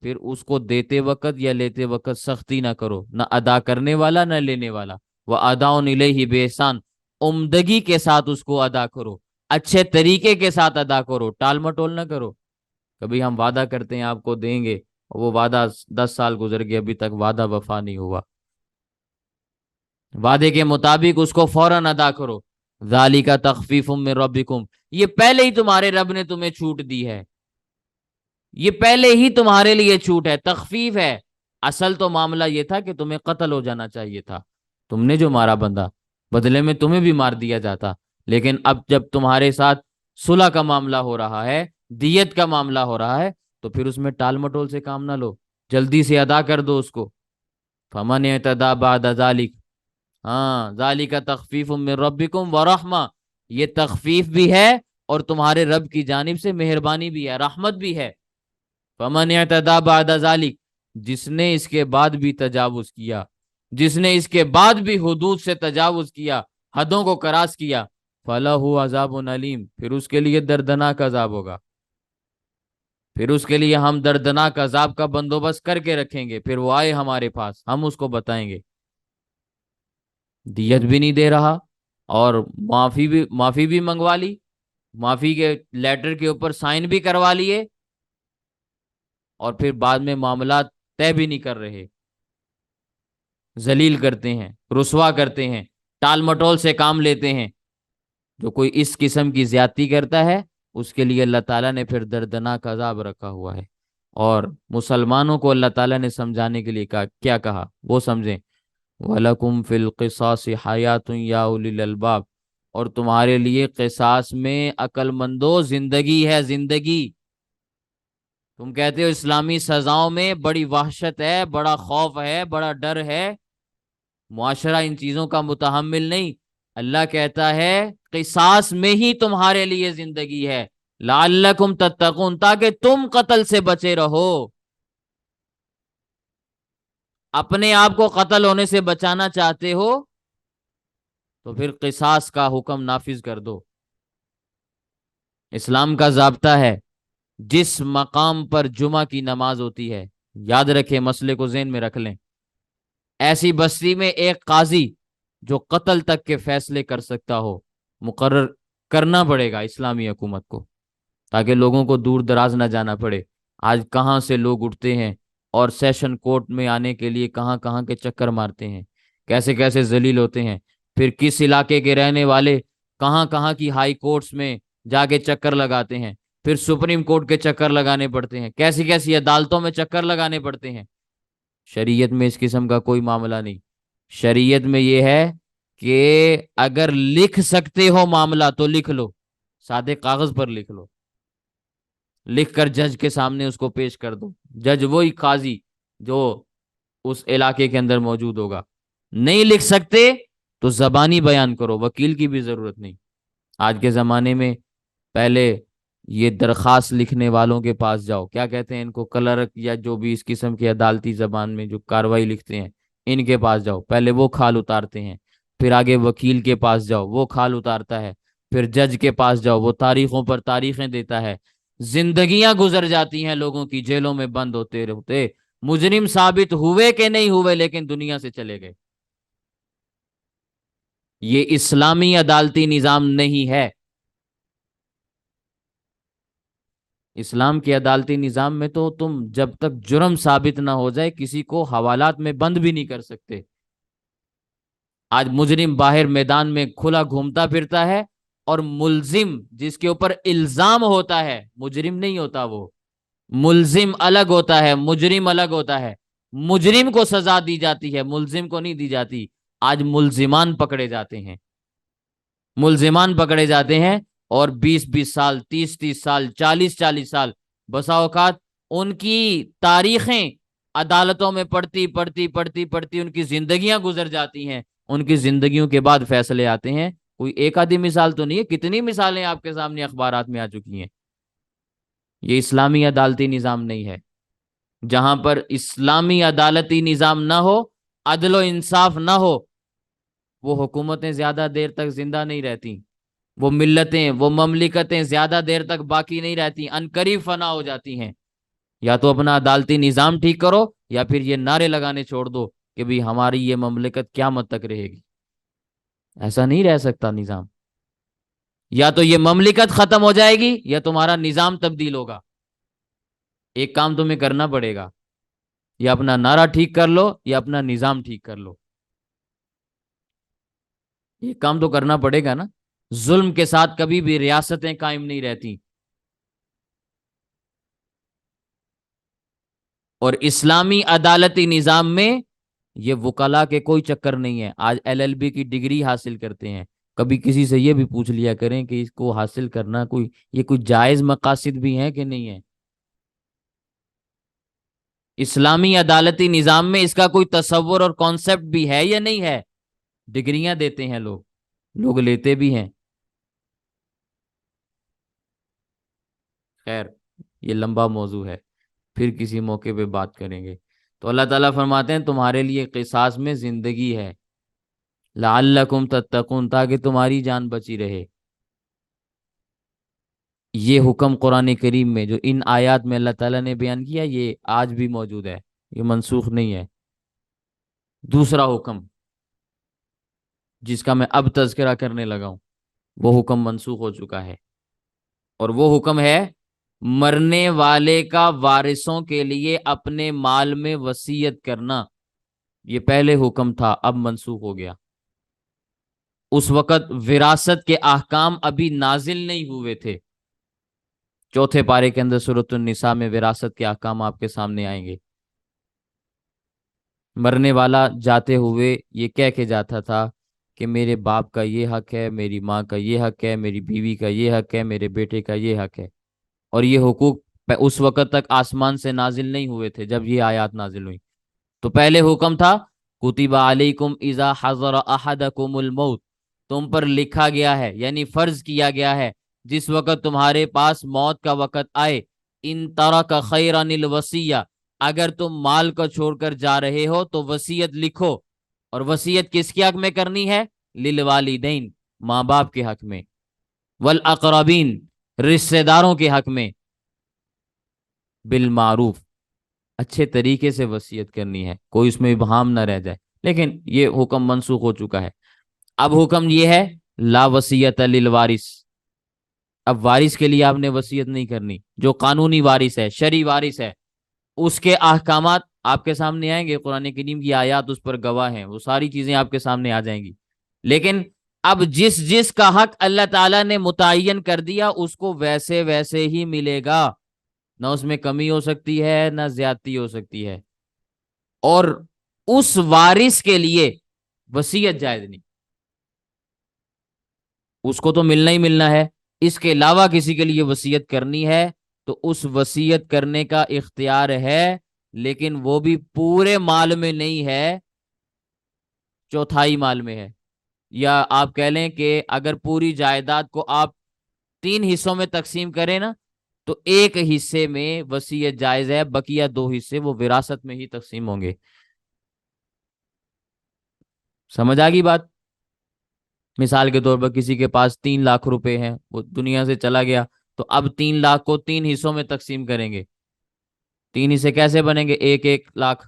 پھر اس کو دیتے وقت یا لیتے وقت سختی نہ کرو، نہ ادا کرنے والا نہ لینے والا، وَأَدَاءٌ إِلَيْهِ بِإِحْسَانٍ، عمدگی کے ساتھ اس کو ادا کرو، اچھے طریقے کے ساتھ ادا کرو، ٹال مٹول نہ کرو۔ کبھی ہم وعدہ کرتے ہیں آپ کو دیں گے، وہ وعدہ 10 سال گزر گئے ابھی تک وعدہ وفا نہیں ہوا، وعدے کے مطابق اس کو فوراً ادا کرو۔ ذالک تخفیف من ربکم، یہ پہلے ہی تمہارے رب نے تمہیں چھوٹ دی ہے، یہ پہلے ہی تمہارے لیے چھوٹ ہے، تخفیف ہے۔ اصل تو معاملہ یہ تھا کہ تمہیں قتل ہو جانا چاہیے تھا، تم نے جو مارا بندہ، بدلے میں تمہیں بھی مار دیا جاتا، لیکن اب جب تمہارے ساتھ صلح کا معاملہ ہو رہا ہے، دیت کا معاملہ ہو رہا ہے، تو پھر اس میں ٹال مٹول سے کام نہ لو، جلدی سے ادا کر دو اس کو۔ فمن اعتدی بعد ذلک، ہاں ذالک تخفیف من ربکم ورحمہ، یہ تخفیف بھی ہے اور تمہارے رب کی جانب سے مہربانی بھی ہے، رحمت بھی ہے۔ فمن اعتدی بعد ذلک، جس نے اس کے بعد بھی تجاوز کیا، جس نے اس کے بعد بھی حدود سے تجاوز کیا، حدوں کو کراس کیا، فَلَهُ عَذَابٌ علیم، پھر اس کے لیے دردناک عذاب ہوگا، پھر اس کے لیے ہم دردناک عذاب کا بندوبست کر کے رکھیں گے، پھر وہ آئے ہمارے پاس ہم اس کو بتائیں گے۔ دیت بھی نہیں دے رہا اور معافی بھی منگوا لی، معافی کے لیٹر کے اوپر سائن بھی کروا لیے، اور پھر بعد میں معاملات طے بھی نہیں کر رہے، ذلیل کرتے ہیں، رسوا کرتے ہیں، ٹال مٹول سے کام لیتے ہیں۔ جو کوئی اس قسم کی زیادتی کرتا ہے اس کے لیے اللہ تعالیٰ نے پھر دردناک عذاب رکھا ہوا ہے۔ اور مسلمانوں کو اللہ تعالیٰ نے سمجھانے کے لیے کہا، کیا کہا وہ سمجھیں، وَلَكُمْ فِي الْقِصَاصِ حَيَاةٌ يَا أُولِي الْأَلْبَابِ، اور تمہارے لیے قصاص میں عقل مندو زندگی ہے، زندگی۔ تم کہتے ہو اسلامی سزاؤں میں بڑی وحشت ہے، بڑا خوف ہے، بڑا ڈر ہے، معاشرہ ان چیزوں کا متحمل نہیں۔ اللہ کہتا ہے قصاص میں ہی تمہارے لیے زندگی ہے، لعلکم تتقون، تاکہ تم قتل سے بچے رہو۔ اپنے آپ کو قتل ہونے سے بچانا چاہتے ہو تو پھر قصاص کا حکم نافذ کر دو۔ اسلام کا ضابطہ ہے جس مقام پر جمعہ کی نماز ہوتی ہے، یاد رکھیں، مسئلے کو ذہن میں رکھ لیں، ایسی بستی میں ایک قاضی جو قتل تک کے فیصلے کر سکتا ہو مقرر کرنا پڑے گا اسلامی حکومت کو، تاکہ لوگوں کو دور دراز نہ جانا پڑے۔ آج کہاں سے لوگ اٹھتے ہیں اور سیشن کورٹ میں آنے کے لیے کہاں کہاں کے چکر مارتے ہیں، کیسے کیسے ذلیل ہوتے ہیں، پھر کس علاقے کے رہنے والے کہاں کہاں کی ہائی کورٹس میں جا کے چکر لگاتے ہیں، پھر سپریم کورٹ کے چکر لگانے پڑتے ہیں، کیسی کیسی عدالتوں میں چکر لگانے پڑتے ہیں۔ شریعت میں اس قسم کا کوئی معاملہ نہیں۔ شریعت میں یہ ہے کہ اگر لکھ سکتے ہو معاملہ تو لکھ لو، سادے کاغذ پر لکھ لو، لکھ کر جج کے سامنے اس کو پیش کر دو، جج وہی قاضی جو اس علاقے کے اندر موجود ہوگا۔ نہیں لکھ سکتے تو زبانی بیان کرو، وکیل کی بھی ضرورت نہیں۔ آج کے زمانے میں پہلے یہ درخواست لکھنے والوں کے پاس جاؤ، کیا کہتے ہیں ان کو، کلرک یا جو بھی اس قسم کی عدالتی زبان میں جو کاروائی لکھتے ہیں، ان کے پاس جاؤ، پہلے وہ کھال اتارتے ہیں، پھر آگے وکیل کے پاس جاؤ، وہ کھال اتارتا ہے، پھر جج کے پاس جاؤ، وہ تاریخوں پر تاریخیں دیتا ہے۔ زندگیاں گزر جاتی ہیں لوگوں کی جیلوں میں بند ہوتے رہتے، مجرم ثابت ہوئے کہ نہیں ہوئے لیکن دنیا سے چلے گئے۔ یہ اسلامی عدالتی نظام نہیں ہے۔ اسلام کے عدالتی نظام میں تو تم جب تک جرم ثابت نہ ہو جائے کسی کو حوالات میں بند بھی نہیں کر سکتے۔ آج مجرم باہر میدان میں کھلا گھومتا پھرتا ہے، اور ملزم جس کے اوپر الزام ہوتا ہے، مجرم نہیں ہوتا وہ، ملزم الگ ہوتا ہے، مجرم الگ ہوتا ہے۔ مجرم کو سزا دی جاتی ہے، ملزم کو نہیں دی جاتی۔ آج ملزمان پکڑے جاتے ہیں، ملزمان پکڑے جاتے ہیں، اور 20 20 سال، 30 30 سال، 40 40 سال، بسا اوقات ان کی تاریخیں عدالتوں میں پڑھتی پڑھتی پڑھتی پڑھتی ان کی زندگیاں گزر جاتی ہیں۔ ان کی زندگیوں کے بعد فیصلے آتے ہیں۔ کوئی ایک آدھی مثال تو نہیں ہے، کتنی مثالیں آپ کے سامنے اخبارات میں آ چکی ہیں۔ یہ اسلامی عدالتی نظام نہیں ہے۔ جہاں پر اسلامی عدالتی نظام نہ ہو، عدل و انصاف نہ ہو، وہ حکومتیں زیادہ دیر تک زندہ نہیں رہتی، وہ ملتیں، وہ مملکتیں زیادہ دیر تک باقی نہیں رہتی، عنقریب فنا ہو جاتی ہیں۔ یا تو اپنا عدالتی نظام ٹھیک کرو، یا پھر یہ نعرے لگانے چھوڑ دو کہ بھی ہماری یہ مملکت قیامت تک رہے گی۔ ایسا نہیں رہ سکتا نظام۔ یا تو یہ مملکت ختم ہو جائے گی یا تمہارا نظام تبدیل ہوگا۔ ایک کام تمہیں کرنا پڑے گا، یا اپنا نعرہ ٹھیک کر لو یا اپنا نظام ٹھیک کر لو۔ یہ کام تو کرنا پڑے گا نا۔ ظلم کے ساتھ کبھی بھی ریاستیں قائم نہیں رہتی۔ اور اسلامی عدالتی نظام میں یہ وکلا کے کوئی چکر نہیں ہے۔ آج LLB کی ڈگری حاصل کرتے ہیں، کبھی کسی سے یہ بھی پوچھ لیا کریں کہ اس کو حاصل کرنا یہ کوئی جائز مقاصد بھی ہیں کہ نہیں ہے۔ اسلامی عدالتی نظام میں اس کا کوئی تصور اور کانسیپٹ بھی ہے یا نہیں ہے؟ ڈگریاں دیتے ہیں لوگ، لوگ لیتے بھی ہیں۔ خیر، یہ لمبا موضوع ہے، پھر کسی موقع پہ بات کریں گے۔ تو اللہ تعالیٰ فرماتے ہیں تمہارے لیے قصاص میں زندگی ہے، لعلکم تتقون، تاکہ تمہاری جان بچی رہے۔ یہ حکم قرآن کریم میں جو ان آیات میں اللہ تعالیٰ نے بیان کیا، یہ آج بھی موجود ہے، یہ منسوخ نہیں ہے۔ دوسرا حکم جس کا میں اب تذکرہ کرنے لگا ہوں، وہ حکم منسوخ ہو چکا ہے، اور وہ حکم ہے مرنے والے کا وارثوں کے لیے اپنے مال میں وصیت کرنا۔ یہ پہلے حکم تھا، اب منسوخ ہو گیا۔ اس وقت وراثت کے احکام ابھی نازل نہیں ہوئے تھے۔ چوتھے پارے کے اندر سورۃ النساء میں وراثت کے احکام آپ کے سامنے آئیں گے۔ مرنے والا جاتے ہوئے یہ کہہ کے جاتا تھا کہ میرے باپ کا یہ حق ہے، میری ماں کا یہ حق ہے، میری بیوی کا یہ حق ہے، میرے بیٹے کا یہ حق ہے۔ اور یہ حقوق اس وقت تک آسمان سے نازل نہیں ہوئے تھے جب یہ آیات نازل ہوئی۔ تو پہلے حکم تھا کتب علیکم اذا حضر احدکم الموت، تم پر لکھا گیا ہے، یعنی فرض کیا گیا ہے، جس وقت تمہارے پاس موت کا وقت آئے، ان ترک خیرا الوصیہ، اگر تم مال کو چھوڑ کر جا رہے ہو تو وصیت لکھو۔ اور وصیت کس کے حق میں کرنی ہے؟ للوالدین، ماں باپ کے حق میں، والاقربین، رشتہ داروں کے حق میں، بالمعروف، اچھے طریقے سے وصیت کرنی ہے، کوئی اس میں ابہام نہ رہ جائے۔ لیکن یہ حکم منسوخ ہو چکا ہے۔ اب حکم یہ ہے لا وصیت للوارث، اب وارث کے لیے آپ نے وصیت نہیں کرنی، جو قانونی وارث ہے، شرعی وارث ہے، اس کے احکامات آپ کے سامنے آئیں گے، قرآن کریم کی آیات اس پر گواہ ہیں، وہ ساری چیزیں آپ کے سامنے آ جائیں گی۔ لیکن اب جس جس کا حق اللہ تعالیٰ نے متعین کر دیا اس کو ویسے ویسے ہی ملے گا، نہ اس میں کمی ہو سکتی ہے نہ زیادتی ہو سکتی ہے، اور اس وارث کے لیے وصیت جائز نہیں، اس کو تو ملنا ہی ملنا ہے، اس کے علاوہ کسی کے لیے وصیت کرنی ہے تو اس وصیت کرنے کا اختیار ہے، لیکن وہ بھی پورے مال میں نہیں ہے، چوتھائی مال میں ہے، یا آپ کہہ لیں کہ اگر پوری جائیداد کو آپ 3 حصوں میں تقسیم کریں نا تو ایک حصے میں وصیت جائز ہے، بقیہ 2 حصے وہ وراثت میں ہی تقسیم ہوں گے۔ سمجھ آ گئی بات؟ مثال کے طور پر کسی کے پاس 3 لاکھ روپے ہیں، وہ دنیا سے چلا گیا، تو اب 3 لاکھ کو 3 حصوں میں تقسیم کریں گے، 3 حصے کیسے بنیں گے؟ 1 1 لاکھ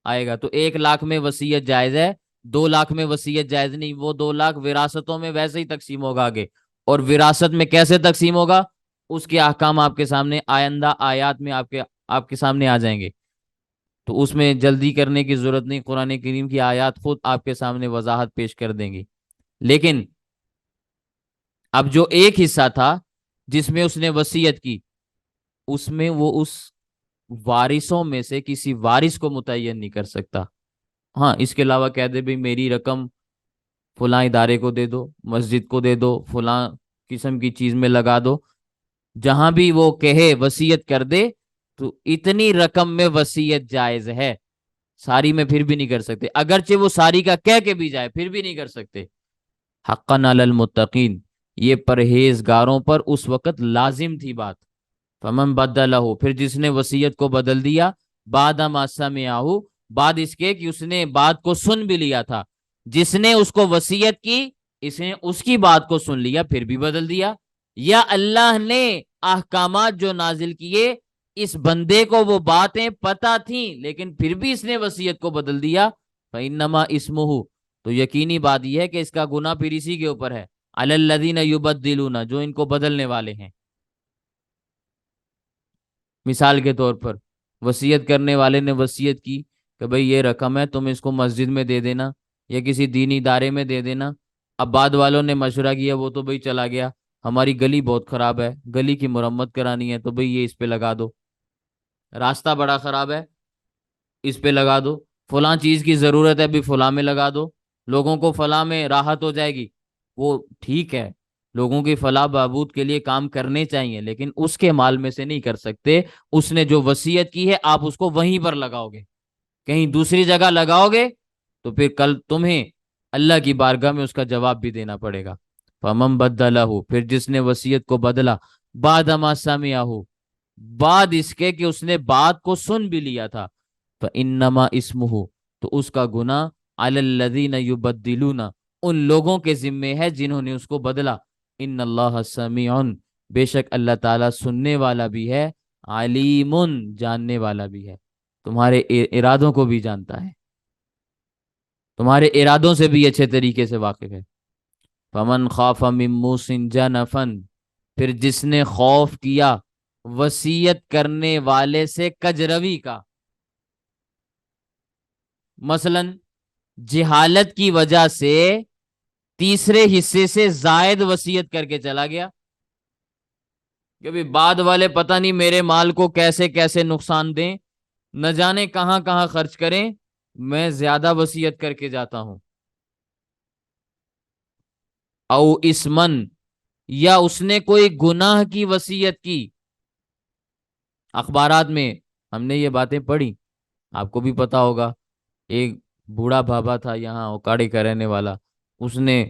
آئے گا، تو 1 لاکھ میں وصیت جائز ہے، 2 لاکھ میں وصیت جائز نہیں، وہ 2 لاکھ وراثتوں میں ویسے ہی تقسیم ہوگا آگے، اور وراثت میں کیسے تقسیم ہوگا اس کے احکام آپ کے سامنے آئندہ آیات میں آپ کے سامنے آ جائیں گے، تو اس میں جلدی کرنے کی ضرورت نہیں، قرآن کریم کی آیات خود آپ کے سامنے وضاحت پیش کر دیں گی۔ لیکن اب جو ایک حصہ تھا جس میں اس نے وصیت کی، اس میں وہ اس وارثوں میں سے کسی وارث کو متعین نہیں کر سکتا، ہاں اس کے علاوہ کہہ دے بھئی میری رقم فلاں ادارے کو دے دو، مسجد کو دے دو، فلاں قسم کی چیز میں لگا دو، جہاں بھی وہ کہے وصیت کر دے تو اتنی رقم میں وصیت جائز ہے، ساری میں پھر بھی نہیں کر سکتے، اگرچہ وہ ساری کا کہہ کے بھی جائے پھر بھی نہیں کر سکتے۔ حقا علی المتقین، یہ پرہیزگاروں پر اس وقت لازم تھی بات۔ فمن بدلہ، پھر جس نے وصیت کو بدل دیا، بعد ما سمعہ، بعد اس کے کہ اس نے بات کو سن بھی لیا تھا، جس نے اس کو وصیت کی اس نے اس کی بات کو سن لیا پھر بھی بدل دیا، یا اللہ نے احکامات جو نازل کیے اس بندے کو وہ باتیں پتہ تھیں لیکن پھر بھی اس نے وصیت کو بدل دیا، فإنما اسمہ، تو یقینی بات یہ ہے کہ اس کا گناہ پھر اسی کے اوپر ہے، علی الذین یبدلون، جو ان کو بدلنے والے ہیں۔ مثال کے طور پر وصیت کرنے والے نے وصیت کی کہ بھئی یہ رقم ہے تم اس کو مسجد میں دے دینا یا کسی دینی ادارے میں دے دینا، اب بعد والوں نے مشورہ کیا وہ تو بھئی چلا گیا، ہماری گلی بہت خراب ہے، گلی کی مرمت کرانی ہے تو بھئی یہ اس پہ لگا دو، راستہ بڑا خراب ہے اس پہ لگا دو، فلاں چیز کی ضرورت ہے بھی فلاں میں لگا دو، لوگوں کو فلاں میں راحت ہو جائے گی، وہ ٹھیک ہے، لوگوں کی فلاح بہبود کے لیے کام کرنے چاہیے لیکن اس کے مال میں سے نہیں کر سکتے، اس نے جو وصیت کی ہے آپ اس کو وہیں پر لگاؤ گے، کہیں دوسری جگہ لگاؤ گے تو پھر کل تمہیں اللہ کی بارگاہ میں اس کا جواب بھی دینا پڑے گا۔ فمن بدلہ، پھر جس نے وصیت کو بدلا، بعد ما سمعہ، بعد اس کے کہ اس نے بات کو سن بھی لیا تھا، فإنما اسمہ، تو اس کا گناہ علی الذین یبدلون، ان لوگوں کے ذمے ہے جنہوں نے اس کو بدلا، ان اللہ سمیع، بے شک اللہ تعالیٰ سننے والا بھی ہے، علیم، جاننے والا بھی ہے، تمہارے ارادوں کو بھی جانتا ہے، تمہارے ارادوں سے بھی اچھے طریقے سے واقف ہے۔ فمن خاف من موص جنفا، پھر جس نے خوف کیا وصیت کرنے والے سے کجروی کا، مثلا جہالت کی وجہ سے تیسرے حصے سے زائد وصیت کر کے چلا گیا کہ بھی بعد والے پتہ نہیں میرے مال کو کیسے کیسے نقصان دیں، نہ جانے کہاں کہاں خرچ کریں، میں زیادہ وصیت کر کے جاتا ہوں۔ او اسمن، یا اس نے کوئی گناہ کی وصیت کی، اخبارات میں ہم نے یہ باتیں پڑھی، آپ کو بھی پتا ہوگا، ایک بوڑھا بابا تھا یہاں اوکاڑی کا رہنے والا، اس نے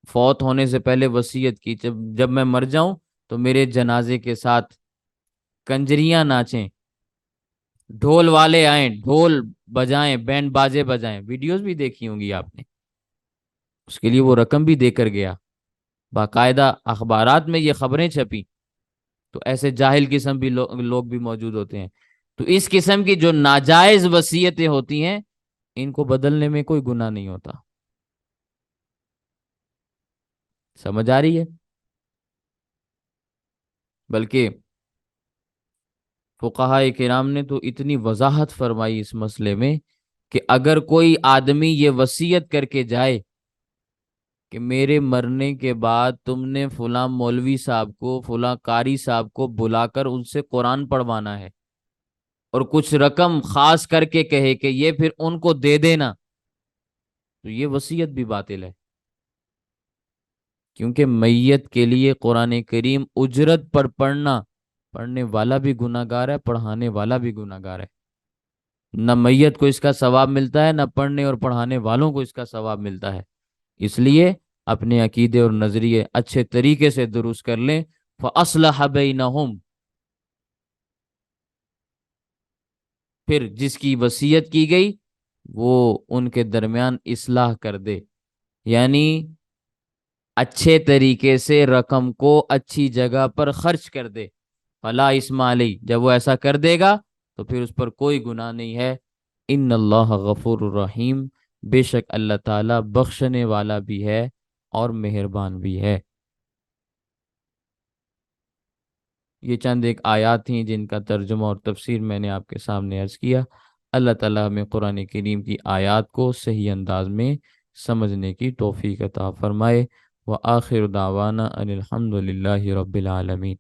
فوت ہونے سے پہلے وصیت کی جب میں مر جاؤں تو میرے جنازے کے ساتھ کنجریاں ناچیں، ڈھول والے آئیں، ڈھول بجائیں، بینڈ بازے بجائیں، ویڈیوز بھی دیکھی ہوں گی آپ نے، اس کے لیے وہ رقم بھی دے کر گیا، باقاعدہ اخبارات میں یہ خبریں چھپی، تو ایسے جاہل قسم بھی لوگ بھی موجود ہوتے ہیں، تو اس قسم کی جو ناجائز وصیتیں ہوتی ہیں ان کو بدلنے میں کوئی گناہ نہیں ہوتا۔ سمجھ آ رہی ہے؟ بلکہ فقہائے کرام نے تو اتنی وضاحت فرمائی اس مسئلے میں کہ اگر کوئی آدمی یہ وصیت کر کے جائے کہ میرے مرنے کے بعد تم نے فلاں مولوی صاحب کو، فلاں قاری صاحب کو بلا کر ان سے قرآن پڑھوانا ہے، اور کچھ رقم خاص کر کے کہے کہ یہ پھر ان کو دے دینا، تو یہ وصیت بھی باطل ہے، کیونکہ میت کے لیے قرآن کریم اجرت پر پڑھنا، پڑھنے والا بھی گناہ گار ہے، پڑھانے والا بھی گناہ گار ہے۔ نہ میت کو اس کا ثواب ملتا ہے، نہ پڑھنے اور پڑھانے والوں کو اس کا ثواب ملتا ہے۔ اس لیے اپنے عقیدے اور نظریے اچھے طریقے سے درست کر لیں۔ فَأَصْلَحَ بَيْنَهُمْ، پھر جس کی وصیت کی گئی وہ ان کے درمیان اصلاح کر دے، یعنی اچھے طریقے سے رقم کو اچھی جگہ پر خرچ کر دے۔ فلا اسم علی، جب وہ ایسا کر دے گا تو پھر اس پر کوئی گناہ نہیں ہے۔ ان اللہ غفور الرحیم، بے شک اللہ تعالیٰ بخشنے والا بھی ہے اور مہربان بھی ہے۔ یہ چند ایک آیات تھیں جن کا ترجمہ اور تفسیر میں نے آپ کے سامنے عرض کیا۔ اللہ تعالیٰ ہمیں قرآن کریم کی آیات کو صحیح انداز میں سمجھنے کی توفیق عطا فرمائے۔ وآخر دعوانا ان الحمد للہ رب العالمین۔